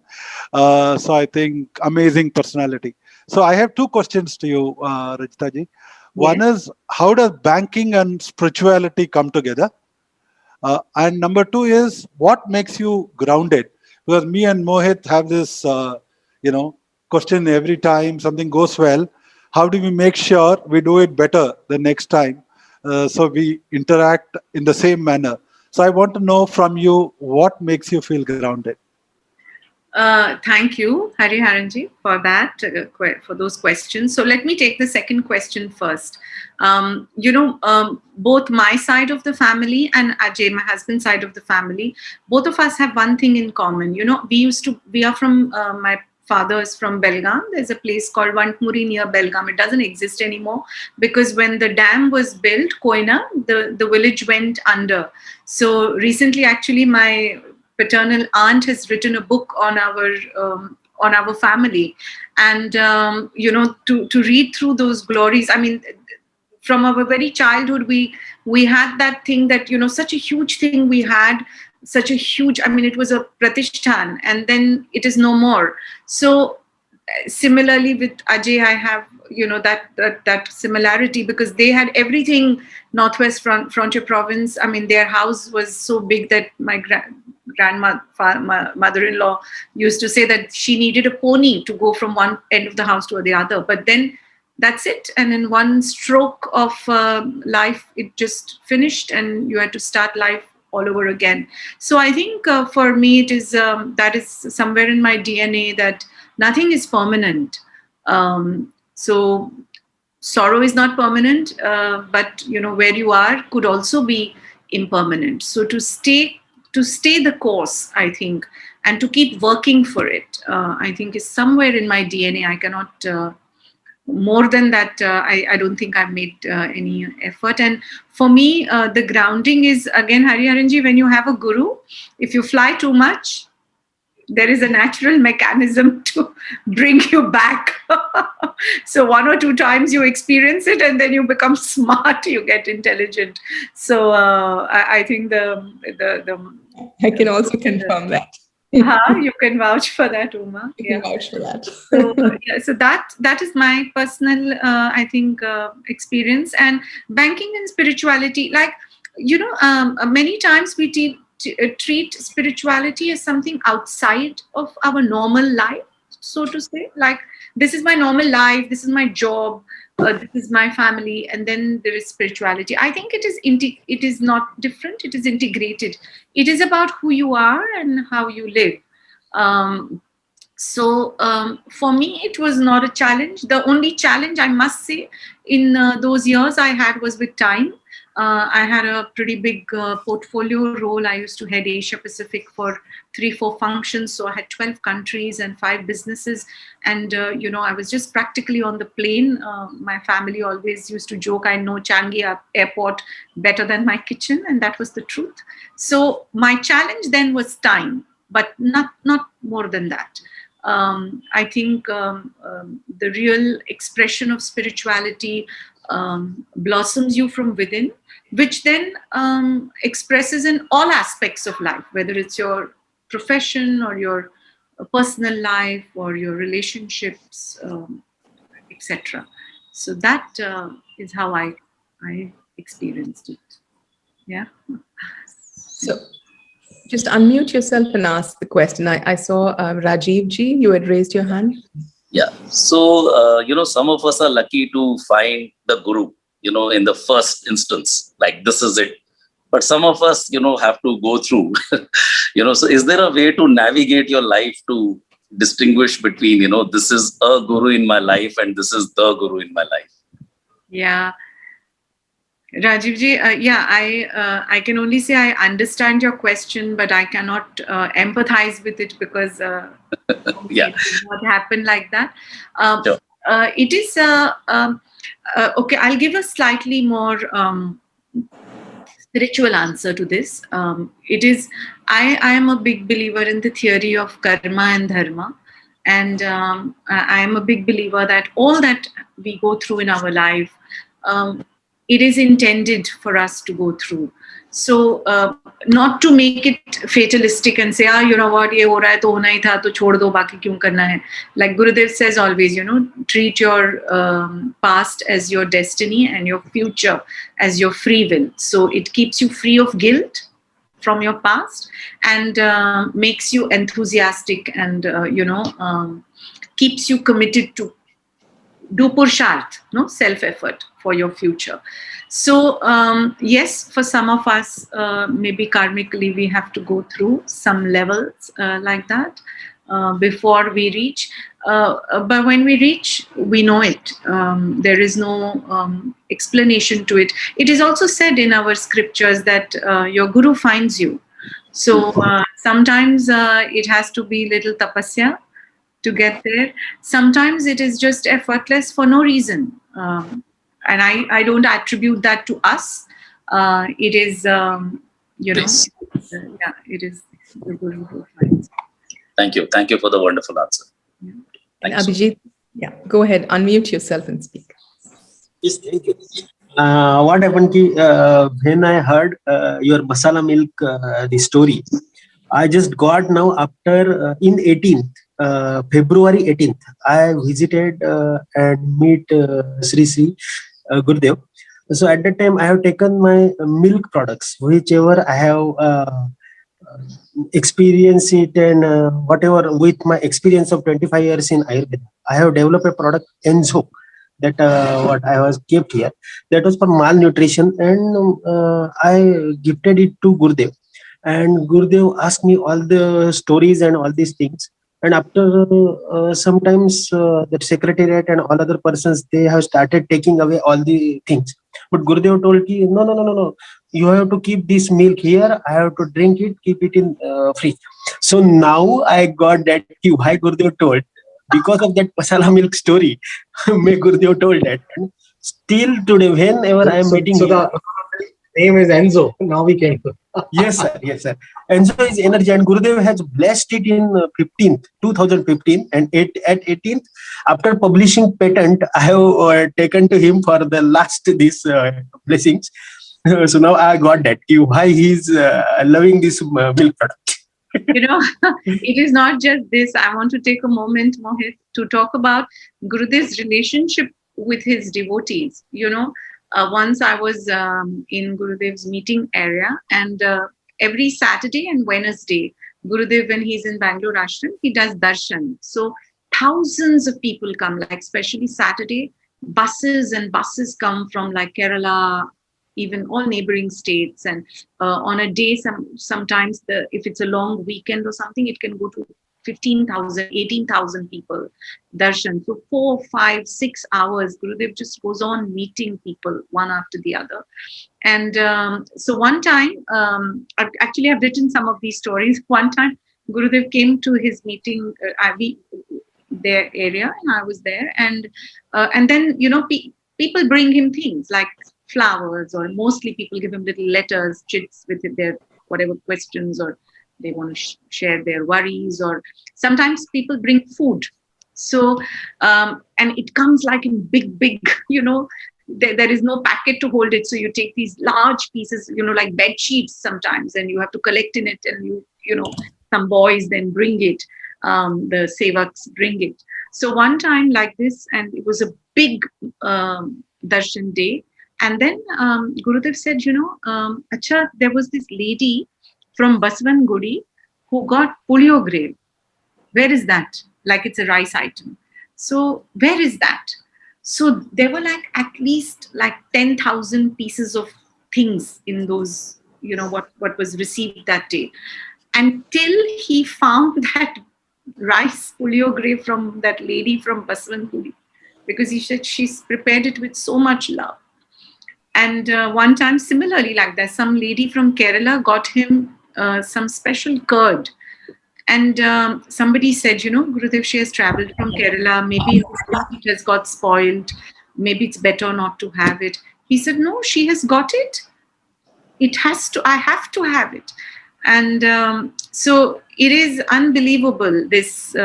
So I think amazing personality. So I have two questions to you, Rajita ji. One is, how does banking and spirituality come together? And number two is, what makes you grounded? Because me and Mohit have this, question every time something goes well. How do we make sure we do it better the next time? so we interact in the same manner. So I want to know from you, what makes you feel grounded? Thank you, Hari Haranji, for that, for those questions. So let me take the second question first. Both my side of the family and Ajay, my husband's side of the family, both of us have one thing in common. We are from, my father is from Belgaum. There's a place called Vantmuri near Belgaum. It doesn't exist anymore because when the dam was built, Koina, the village went under. So recently, actually, my paternal aunt has written a book on our family, and to read through those glories. I mean, from our very childhood, we had that thing that such a huge thing we had, such a huge. I mean, it was a pratishthan, and then it is no more. So similarly with Ajay, I have that similarity because they had everything. Northwest Frontier Province. I mean, their house was so big that my mother-in-law used to say that she needed a pony to go from one end of the house to the other. But then that's it. And in one stroke of life, it just finished and you had to start life all over again. So I think for me, it is that is somewhere in my DNA that nothing is permanent. So sorrow is not permanent, but where you are could also be impermanent. So to stay the course, I think, and to keep working for it, I think is somewhere in my DNA. I cannot more than that. I don't think I've made any effort. And for me, the grounding is again, Hari Haranji, when you have a guru, if you fly too much, there is a natural mechanism to bring you back. So one or two times you experience it and then you become smart, you get intelligent. So I think the I can also confirm that. You can vouch for that, Uma. You can vouch for that. So that is my personal, I think, experience. And banking and spirituality, like, many times we treat spirituality as something outside of our normal life, so to say. Like, this is my normal life, this is my job, this is my family, and then there is spirituality. I think it is not different, it is integrated. It is about who you are and how you live. So for me, it was not a challenge. The only challenge, I must say, in those years I had was with time. I had a pretty big portfolio role. I used to head Asia Pacific for 3-4 functions. So I had 12 countries and 5 businesses. And, I was just practically on the plane. My family always used to joke, I know Changi Airport better than my kitchen. And that was the truth. So my challenge then was time, but not more than that. I think the real expression of spirituality blossoms you from within, which then expresses in all aspects of life, whether it's your profession or your personal life or your relationships, etc. So that is how I experienced it. Yeah. So just unmute yourself and ask the question. I saw Rajiv ji, you had raised your hand. Yeah. So, some of us are lucky to find the guru, in the first instance, like this is it. But some of us, have to go through, so is there a way to navigate your life to distinguish between, this is a guru in my life and this is the guru in my life? Yeah. Rajiv ji, I can only say I understand your question, but I cannot empathize with it because yeah, it did not happen like that. Sure. It is okay. I'll give a slightly more spiritual answer to this. It is I am a big believer in the theory of karma and dharma, and I am a big believer that all that we go through in our life, it is intended for us to go through. So not to make it fatalistic and say, you know what, ye ho raha hai to hona hi tha, to chhod do, baki kyun karna hai. Like Gurudev says always, treat your past as your destiny and your future as your free will. So it keeps you free of guilt from your past and makes you enthusiastic and, keeps you committed to do purusharth, self-effort for your future. So yes, for some of us, maybe karmically we have to go through some levels like that before we reach. But when we reach, we know it. There is no explanation to it. It is also said in our scriptures that your guru finds you. So sometimes it has to be little tapasya to get there. Sometimes it is just effortless for no reason. And I don't attribute that to us. It is, Please. yeah, it is the guru who finds. Thank you. Thank you for the wonderful answer. And Thank you so much. Abhijit, yeah, go ahead, unmute yourself and speak. Yes, thank you. What happened when I heard your masala milk, the story, I just got now after in 18th, February 18th, I visited and meet Sri Gurudev. So at that time, I have taken my milk products, whichever I have experienced it, and whatever with my experience of 25 years in Ayurveda, I have developed a product Enzo that what I was kept here. That was for malnutrition, and I gifted it to Gurudev. And Gurudev asked me all the stories and all these things. And after sometimes the secretariat and all other persons, they have started taking away all the things. But Gurudev told me, no. You have to keep this milk here. I have to drink it, keep it in fridge. So now I got that cue. Why Gurudev told? Because of that masala milk story, may Gurudev told that. And still today, whenever I am meeting so here, the name is Enzo. Now we can. yes, sir. Enzo is energy, and Gurudev has blessed it in 2015, and at 18th, after publishing patent, I have taken to him for the last these blessings. So now I got that cue why he's loving this milk product. It is not just this. I want to take a moment, Mohit, to talk about Gurudev's relationship with his devotees. Once I was in Gurudev's meeting area, and every Saturday and Wednesday, Gurudev, when he's in Bangalore Ashram, he does darshan. So thousands of people come, like especially Saturday, buses and buses come from like Kerala, even all neighboring states. And on a day, sometimes if it's a long weekend or something, it can go to 15,000, 18,000 people darshan. So 4, 5, 6 hours, Gurudev just goes on meeting people one after the other. And so one time, I've written some of these stories. One time, Gurudev came to his meeting, their area, and I was there. And then, people bring him things like flowers, or mostly people give him little letters, chits with their whatever questions, or they want to share their worries, or sometimes people bring food. So, and it comes like in big, there is no packet to hold it. So you take these large pieces, like bed sheets sometimes, and you have to collect in it, and some boys then bring it, the sevaks bring it. So one time like this, and it was a big darshan day. And then Gurudev said, Acha, there was this lady from Baswan Gudi who got puliogre. Where is that? Like it's a rice item. So where is that? So there were like at least like 10,000 pieces of things in those, what was received that day. Until he found that rice puliogre from that lady from Baswan Gudi. Because he said she's prepared it with so much love. And one time, similarly like that, some lady from Kerala got him some special curd. And somebody said, Gurudev, she has traveled from Kerala. Maybe it has got spoiled. Maybe it's better not to have it. He said, no, she has got it. I have to have it. And so it is unbelievable, this...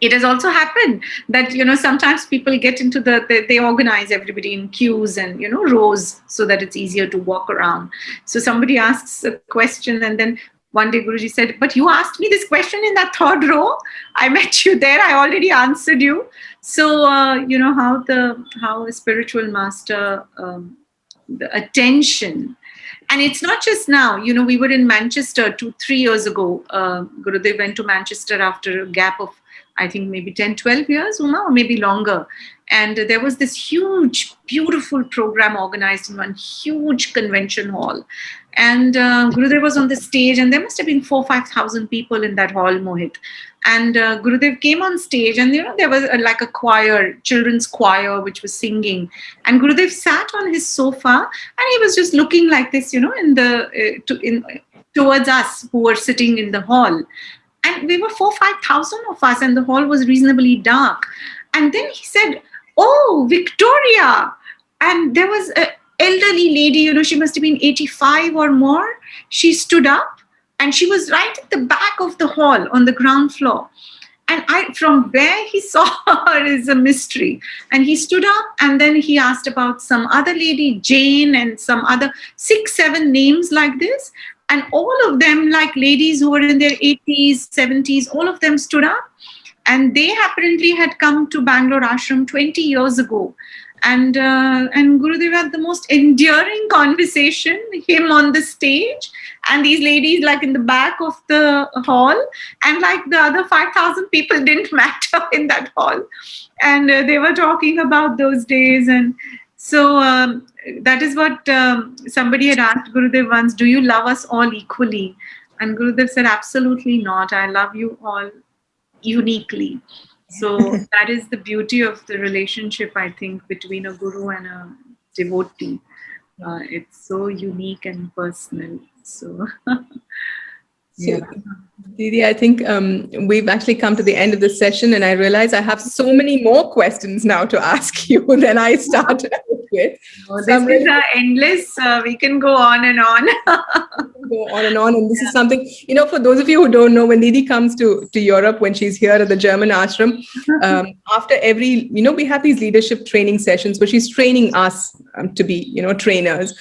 It has also happened that, sometimes people get into they organize everybody in queues and, rows so that it's easier to walk around. So somebody asks a question, and then one day Guruji said, but you asked me this question in that third row. I met you there. I already answered you. So, how a spiritual master, the attention. And it's not just now, we were in Manchester 2-3 years ago. Gurudev went to Manchester after a gap of I think maybe 10, 12 years, Uma, or maybe longer. And there was this huge, beautiful program organized in one huge convention hall. And Gurudev was on the stage, and there must have been 4,000-5,000 people in that hall, Mohit. And Gurudev came on stage, and there was like a choir, children's choir, which was singing. And Gurudev sat on his sofa, and he was just looking like this, in the towards us who were sitting in the hall. And we were 4,000-5,000 of us, and the hall was reasonably dark. And then he said, "Oh, Victoria!" And there was an elderly lady, she must have been 85 or more. She stood up, and she was right at the back of the hall on the ground floor. And from where he saw her is a mystery. And he stood up, and then he asked about some other lady, Jane, and some other 6-7 names like this. And all of them, like ladies who were in their 80s, 70s, all of them stood up. And they apparently had come to Bangalore Ashram 20 years ago. And Gurudev had the most endearing conversation, him on the stage, and these ladies like in the back of the hall, and like the other 5,000 people didn't matter in that hall. And they were talking about those days. And so that is what somebody had asked Gurudev once, "Do you love us all equally?" And Gurudev said, "Absolutely not. I love you all uniquely." So that is the beauty of the relationship, I think, between a guru and a devotee. It's so unique and personal. So, yeah. So, Didi, I think we've actually come to the end of the session, and I realize I have so many more questions now to ask you than I started with. This is endless. We can go on and on. Go on and on. And this is something, for those of you who don't know, when Didi comes to Europe, when she's here at the German ashram, after every, we have these leadership training sessions where she's training us to be, trainers.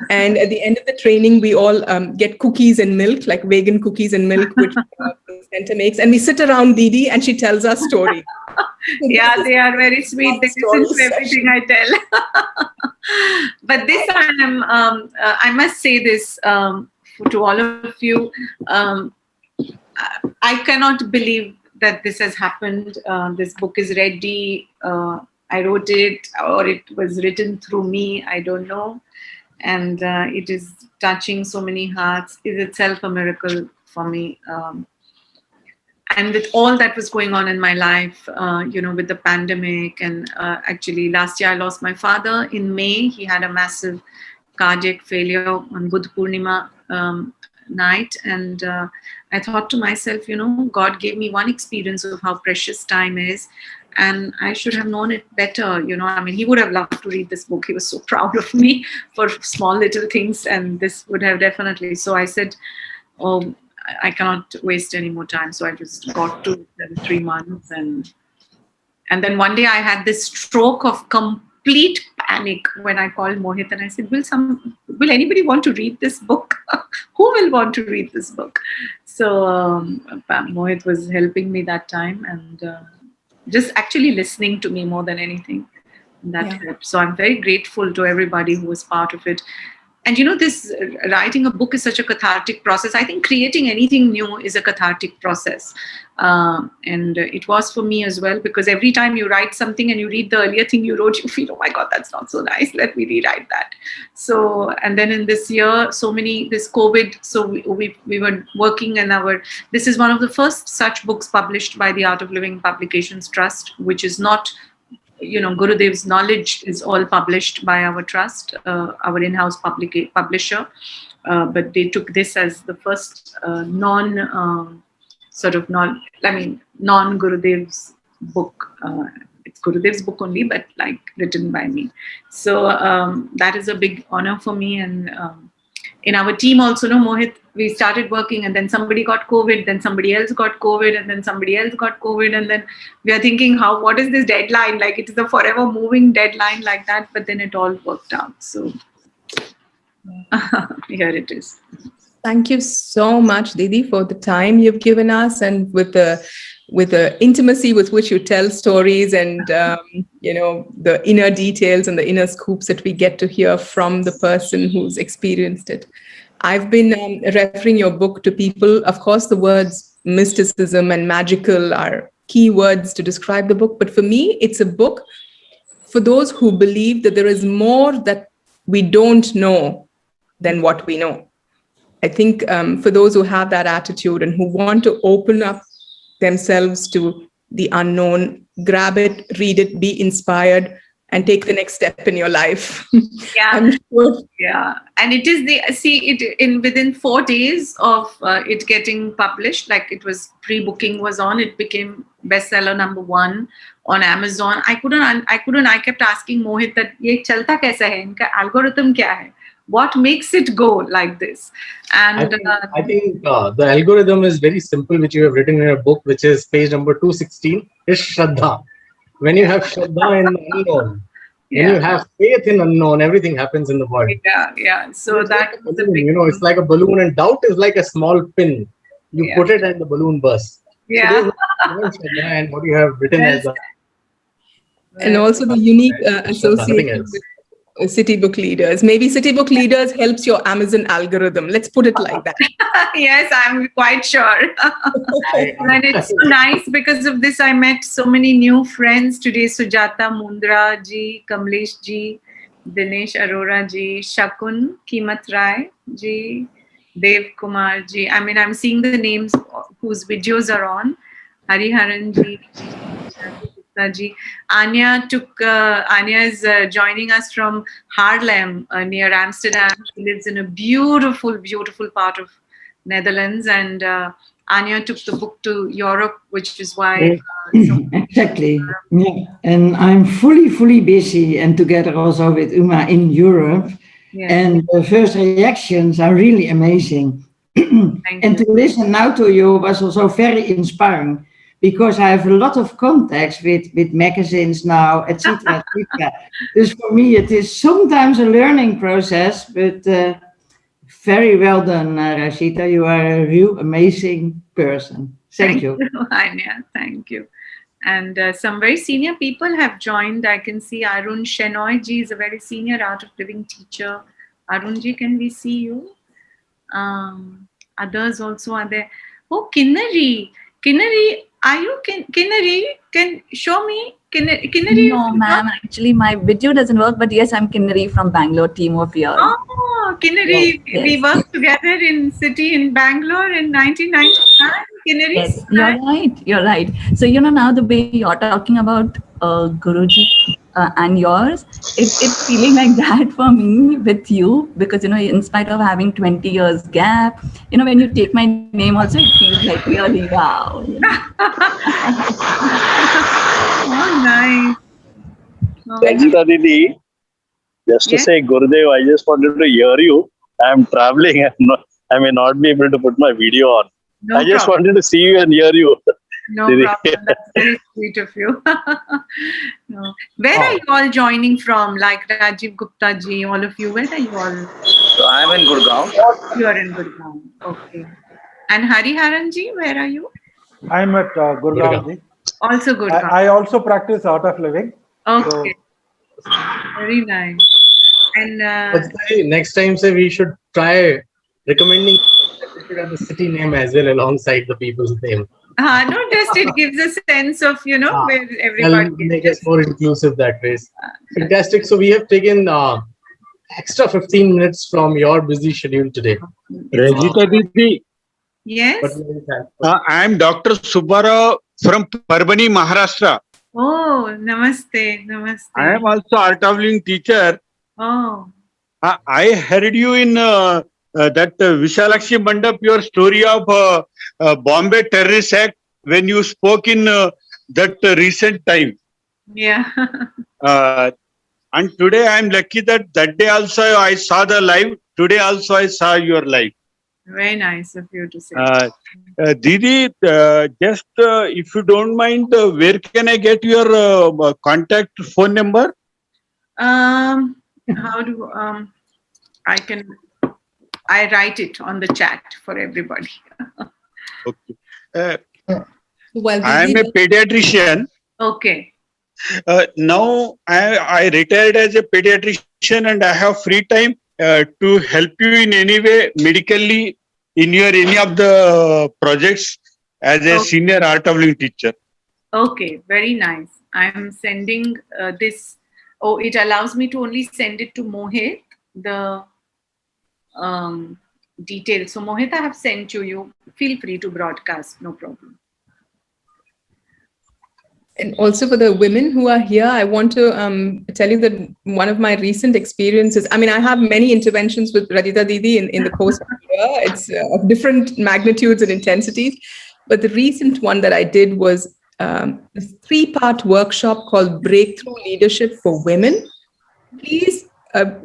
And at the end of the training, we all get cookies and milk, like vegan cookies and milk, which the center makes. And we sit around Didi and she tells us stories. Yeah, they are very sweet. They listen to everything I tell. But this time, I must say this to all of you. I cannot believe that this has happened. This book is ready. I wrote it, or it was written through me. I don't know. And it is touching so many hearts. Is itself a miracle for me. And with all that was going on in my life, with the pandemic, and actually last year I lost my father in May. He had a massive cardiac failure on Buddha Purnima night. And I thought to myself, God gave me one experience of how precious time is. And I should have known it better. He would have loved to read this book. He was so proud of me for small little things. And this would have definitely. So I said, "Oh, I cannot waste any more time." So I just got to 3 months. And then one day I had this stroke of complete panic when I called Mohit and I said, will anybody want to read this book? Who will want to read this book? So Mohit was helping me that time, and just actually listening to me more than anything. That helped. So I'm very grateful to everybody who was part of it. And this writing a book is such a cathartic process. I think creating anything new is a cathartic process. And it was for me as well, because every time you write something and you read the earlier thing you wrote, you feel, "Oh my God, that's not so nice. Let me rewrite that." So, and then in this year, this COVID, so we were working, and this is one of the first such books published by the Art of Living Publications Trust, which is not, Gurudev's knowledge is all published by our trust, our in-house publisher. But they took this as the first non-Gurudev's book. It's Gurudev's book only, but like written by me. So that is a big honor for me. And in our team also, Mohit, we started working, and then somebody got COVID, then somebody else got COVID, and then somebody else got COVID. And then we are thinking, what is this deadline? Like, it is a forever moving deadline like that, but then it all worked out. So here it is. Thank you so much, Didi, for the time you've given us, and with the intimacy with which you tell stories, and the inner details and the inner scoops that we get to hear from the person who's experienced it. I've been referring your book to people. Of course, the words mysticism and magical are key words to describe the book. But for me, it's a book for those who believe that there is more that we don't know than what we know. I think for those who have that attitude and who want to open up themselves to the unknown, grab it, read it, be inspired, and take the next step in your life. Yeah. I'm sure. Yeah, and it is within 4 days of it getting published, like it was pre-booking was on, it became bestseller #1 on Amazon. I kept asking Mohit that ye chalta kaisa hai, inka algorithm kya hai? What makes it go like this? And I think the algorithm is very simple, which you have written in your book, which is page number 216, is Shraddha. When you have Shraddha in the unknown, when you have faith in unknown, everything happens in the world. Yeah. So it's that like a balloon, it's like a balloon, and doubt is like a small pin. You put it and the balloon bursts. Yeah. So Shraddha and what you have written as a... And also the unique association with City Book Leaders. Maybe City Book Leaders helps your Amazon algorithm. Let's put it like that. Yes, I'm quite sure. And it's so nice because of this. I met so many new friends today. Sujata Mundra ji, Kamlesh ji, Dinesh Arora ji, Shakun Kimat Rai ji, Dev Kumar ji. I mean, I'm seeing the names whose videos are on. Hariharan ji, ji. Anya is joining us from Haarlem near Amsterdam. She lives in a beautiful, beautiful part of Netherlands, and Anya took the book to Europe, which is why exactly. Yeah. And I'm fully busy and together also with Uma in Europe. Yeah. And the first reactions are really amazing. And to listen now to you was also very inspiring, because I have a lot of contacts with magazines now, etc. Dus for me, it is sometimes a learning process, but very well done, Rajita. You are a real amazing person. Thank you. Anya, thank you. And some very senior people have joined. I can see Arun Shenoy ji is a very senior art of living teacher. Arun ji, can we see you? Others also are there. Oh, Kinnari. Are you Kinnari? Can show me Kinnari? No, ma'am. Actually, my video doesn't work. But yes, I'm Kinnari from Bangalore team of here. Oh, Kinnari. Yes. We worked together in Bangalore in 1999. Kinnari. Yes, you're right. So, now the way you're talking about Guruji and yours, it's feeling like that for me with you, because, in spite of having 20 years gap, when you take my name also, it feels like really wow. Oh, nice. Rajita Didi, just to say, Gurudev, I just wanted to hear you. I'm traveling. I may not be able to put my video on. I just wanted to see you and hear you. No problem. That's very sweet of you. No. Where are you all joining from? Like Rajiv Gupta ji, all of you. Where are you all? So I'm in Gurgaon. You are in Gurgaon. Okay. And Hariharan ji, where are you? I'm at Gurgaon. Also Gurgaon. I also practice art of living. Okay. So. Very nice. And next time, say we should try recommending that we should have the city name as well alongside the people's name. No, just it gives a sense of, where everybody is. Make us more inclusive that way. Fantastic. So we have taken extra 15 minutes from your busy schedule today. Rajita Didi. Yes. I am Dr. Subbarao from Parbani, Maharashtra. Oh, namaste. Namaste. I am also art of living teacher. Oh. I heard you in that Vishalakshi Mandap, your story of Bombay Terrorist Act, when you spoke in that recent time. Yeah. And today I am lucky that day also I saw the live. Today also I saw your live. Very nice of you to say. Didi, just if you don't mind, where can I get your contact phone number? How do I write it on the chat for everybody. Okay. I am a pediatrician. Okay. Now I retired as a pediatrician and I have free time to help you in any way medically in your any of the projects as a senior art of living teacher. Okay, very nice. I'm sending this. Oh, it allows me to only send it to Mohit, the details. So Mohit, I have sent you. You feel free to broadcast, no problem. And also for the women who are here, I want to tell you that one of my recent experiences, I mean, I have many interventions with Rajita Didi in the course of the year. It's of different magnitudes and intensities. But the recent one that I did was a 3-part workshop called Breakthrough Leadership for Women. Please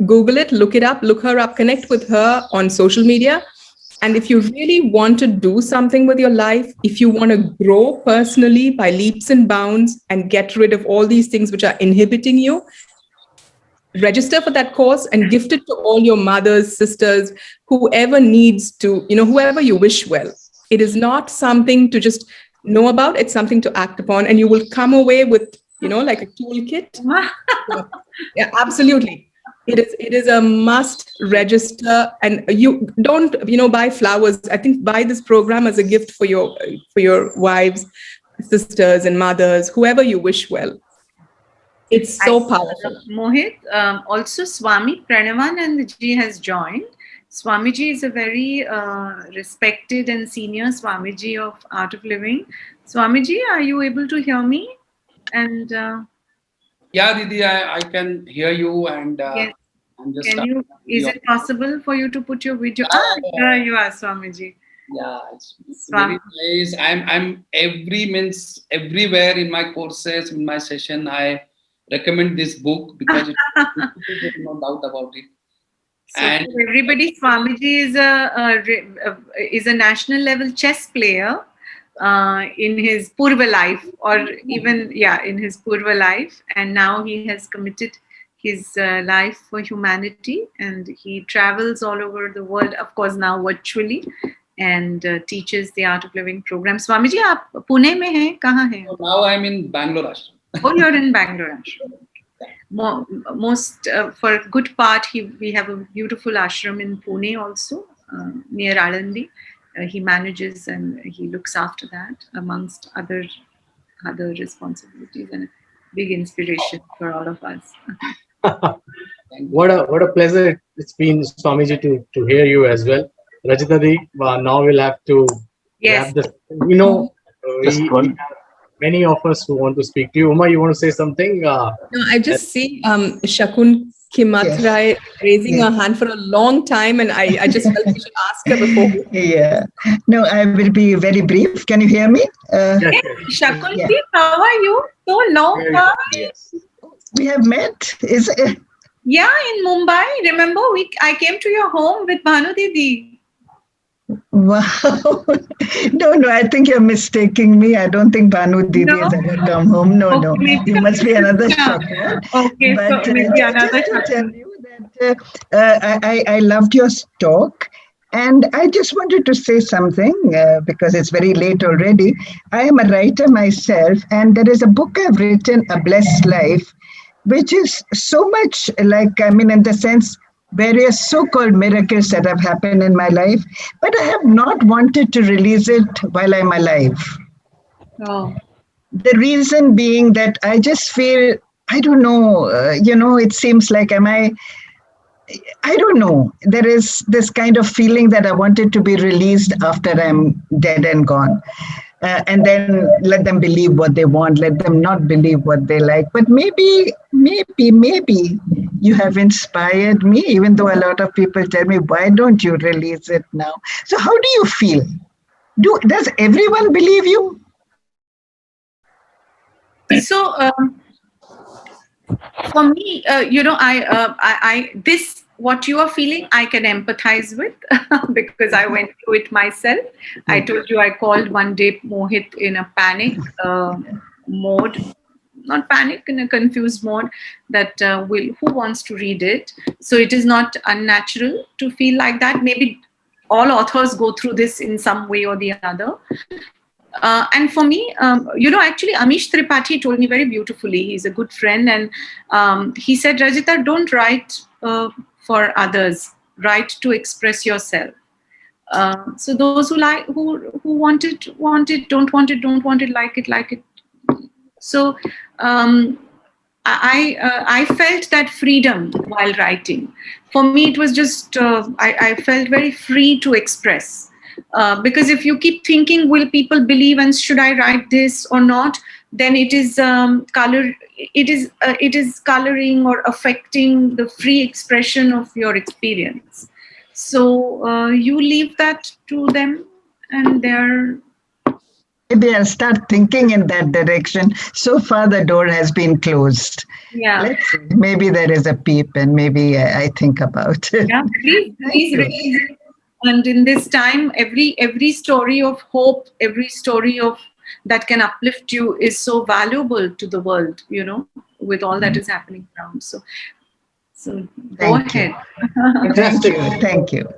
Google it, look it up, look her up, connect with her on social media. And if you really want to do something with your life, if you want to grow personally by leaps and bounds and get rid of all these things which are inhibiting you, register for that course and gift it to all your mothers, sisters, whoever needs to, whoever you wish well. It is not something to just know about, it's something to act upon, and you will come away with, like a toolkit. Yeah, absolutely. It is a must register, and you don't buy flowers. I think buy this program as a gift for your wives, sisters, and mothers, whoever you wish well. It's so powerful. Mohit, also Swami Pranavanand has joined. Swamiji is a very respected and senior Swamiji of Art of Living. Swamiji, are you able to hear me? And yeah, Didi, I can hear you, and yes. I'm just. Is it possible for you to put your video? There you are, Swamiji. Yeah, it's very nice. I'm everywhere in my courses, in my session. I recommend this book because there's no doubt about it. So and everybody, Swamiji is a national level chess player in his Purva life, or even in his Purva life, and now he has committed his life for humanity, and he travels all over the world, of course now virtually, and teaches the Art of Living program. Swamiji, aap Pune mein hain? Kahan hain? Now I'm in Bangalore Ashram. Oh, you're in Bangalore Ashram. Most for a good part, we have a beautiful ashram in Pune also, near Alandi. He manages and he looks after that, amongst other responsibilities, and a big inspiration for all of us. What a pleasure it's been, Swamiji, to hear you as well. Rajita Di, now we'll have to wrap this. We have many of us who want to speak to you. Uma, you want to say something? No, I just see Shakun Kimatrai raising her hand for a long time, and I just felt we should ask her before. Yeah. No, I will be very brief. Can you hear me? Shakun, how are you? So long time. Yes. We have met. Is it? Yeah, in Mumbai. Remember, I came to your home with Bhanu Didi. Wow. No, I think you're mistaking me. I don't think Bhanu Didi has ever come home. No. You must be another Shakun. Okay, but so maybe another just to tell you that I loved your talk. And I just wanted to say something because it's very late already. I am a writer myself, and there is a book I've written, A Blessed Life, which is so much like, in the sense, various so-called miracles that have happened in my life, but I have not wanted to release it while I'm alive. Oh. The reason being that I just feel, I don't know, it seems like, I don't know. There is this kind of feeling that I wanted to be released after I'm dead and gone. And then let them believe what they want, let them not believe what they like. But maybe you have inspired me, even though a lot of people tell me, why don't you release it now? So how do you feel? Does everyone believe you? So for me, what you are feeling, I can empathize with because I went through it myself. I told you I called one day Mohit in a panic mode, not panic, in a confused mode, that who wants to read it? So it is not unnatural to feel like that. Maybe all authors go through this in some way or the other. And for me, actually Amish Tripathi told me very beautifully. He's a good friend, and he said, Rajita, don't write for others, write to express yourself. So those who want it, don't want it, like it. So I felt that freedom while writing. For me, it was just, I felt very free to express. Because if you keep thinking, will people believe and should I write this or not, then it is coloring or affecting the free expression of your experience. So you leave that to them, and they're. Maybe I'll start thinking in that direction. So far, the door has been closed. Yeah. Let's see. Maybe there is a peep, and maybe I think about it. Yeah, please release it. And in this time, every story of hope, every story of that can uplift you is so valuable to the world, with all that is happening around. So go ahead. Fantastic. Thank you.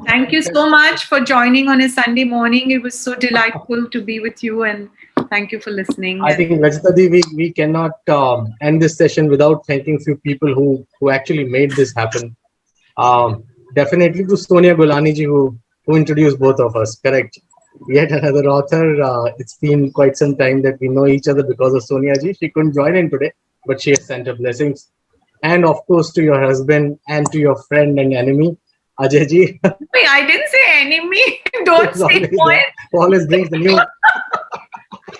Thank you so much for joining on a Sunday morning. It was so delightful to be with you, and thank you for listening. I think, Rajita Di, we cannot end this session without thanking a few people who actually made this happen. Definitely to Sonia Gulani ji, who introduced both of us, correct? Yet another author. It's been quite some time that we know each other because of Sonia ji. She couldn't join in today, but she has sent her blessings. And of course, to your husband and to your friend and enemy, Ajay ji. Wait, I didn't say enemy. Don't say point. Always brings the new. I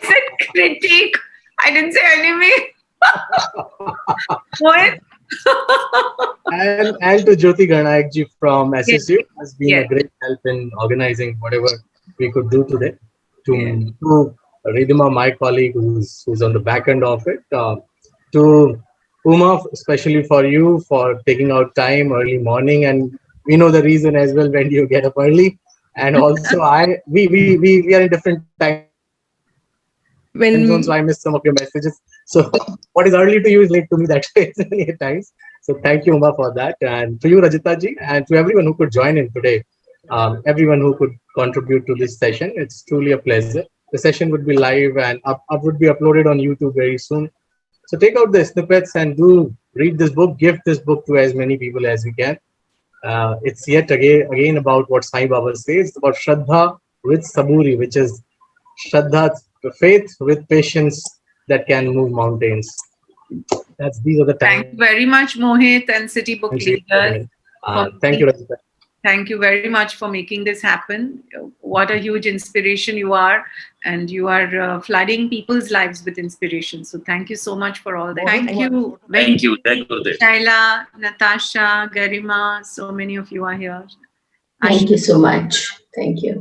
said critique. I didn't say enemy. What? and to Jyoti Garnayak ji from SSU, has been Yes. a great help in organizing whatever we could do today. To Ridhima, my colleague, who's on the back end of it. To Uma, especially for you, for taking out time early morning, and we know the reason as well when you get up early. And also, we are in different time zones, so I missed some of your messages. So what is early to you is late to me that way many times. So thank you, Uma, for that, and to you, Rajita ji, and to everyone who could join in today. Everyone who could contribute to this session. It's truly a pleasure. The session would be live and would be uploaded on YouTube very soon. So take out the snippets and do read this book, give this book to as many people as you can. It's yet again about what Sai Baba says. It's about Shraddha with Saburi, which is Shraddha, faith with patience that can move mountains. These are the times. Thank you very much, Mohit and City Book Leaders. Thank you, Rajita. Thank you very much for making this happen. What a huge inspiration you are, and you are flooding people's lives with inspiration. So thank you so much for all that. Thank you. Thank you. Thank you, Gurudev. Shaila, Natasha, Garima, so many of you are here. Thank you so much. Thank you.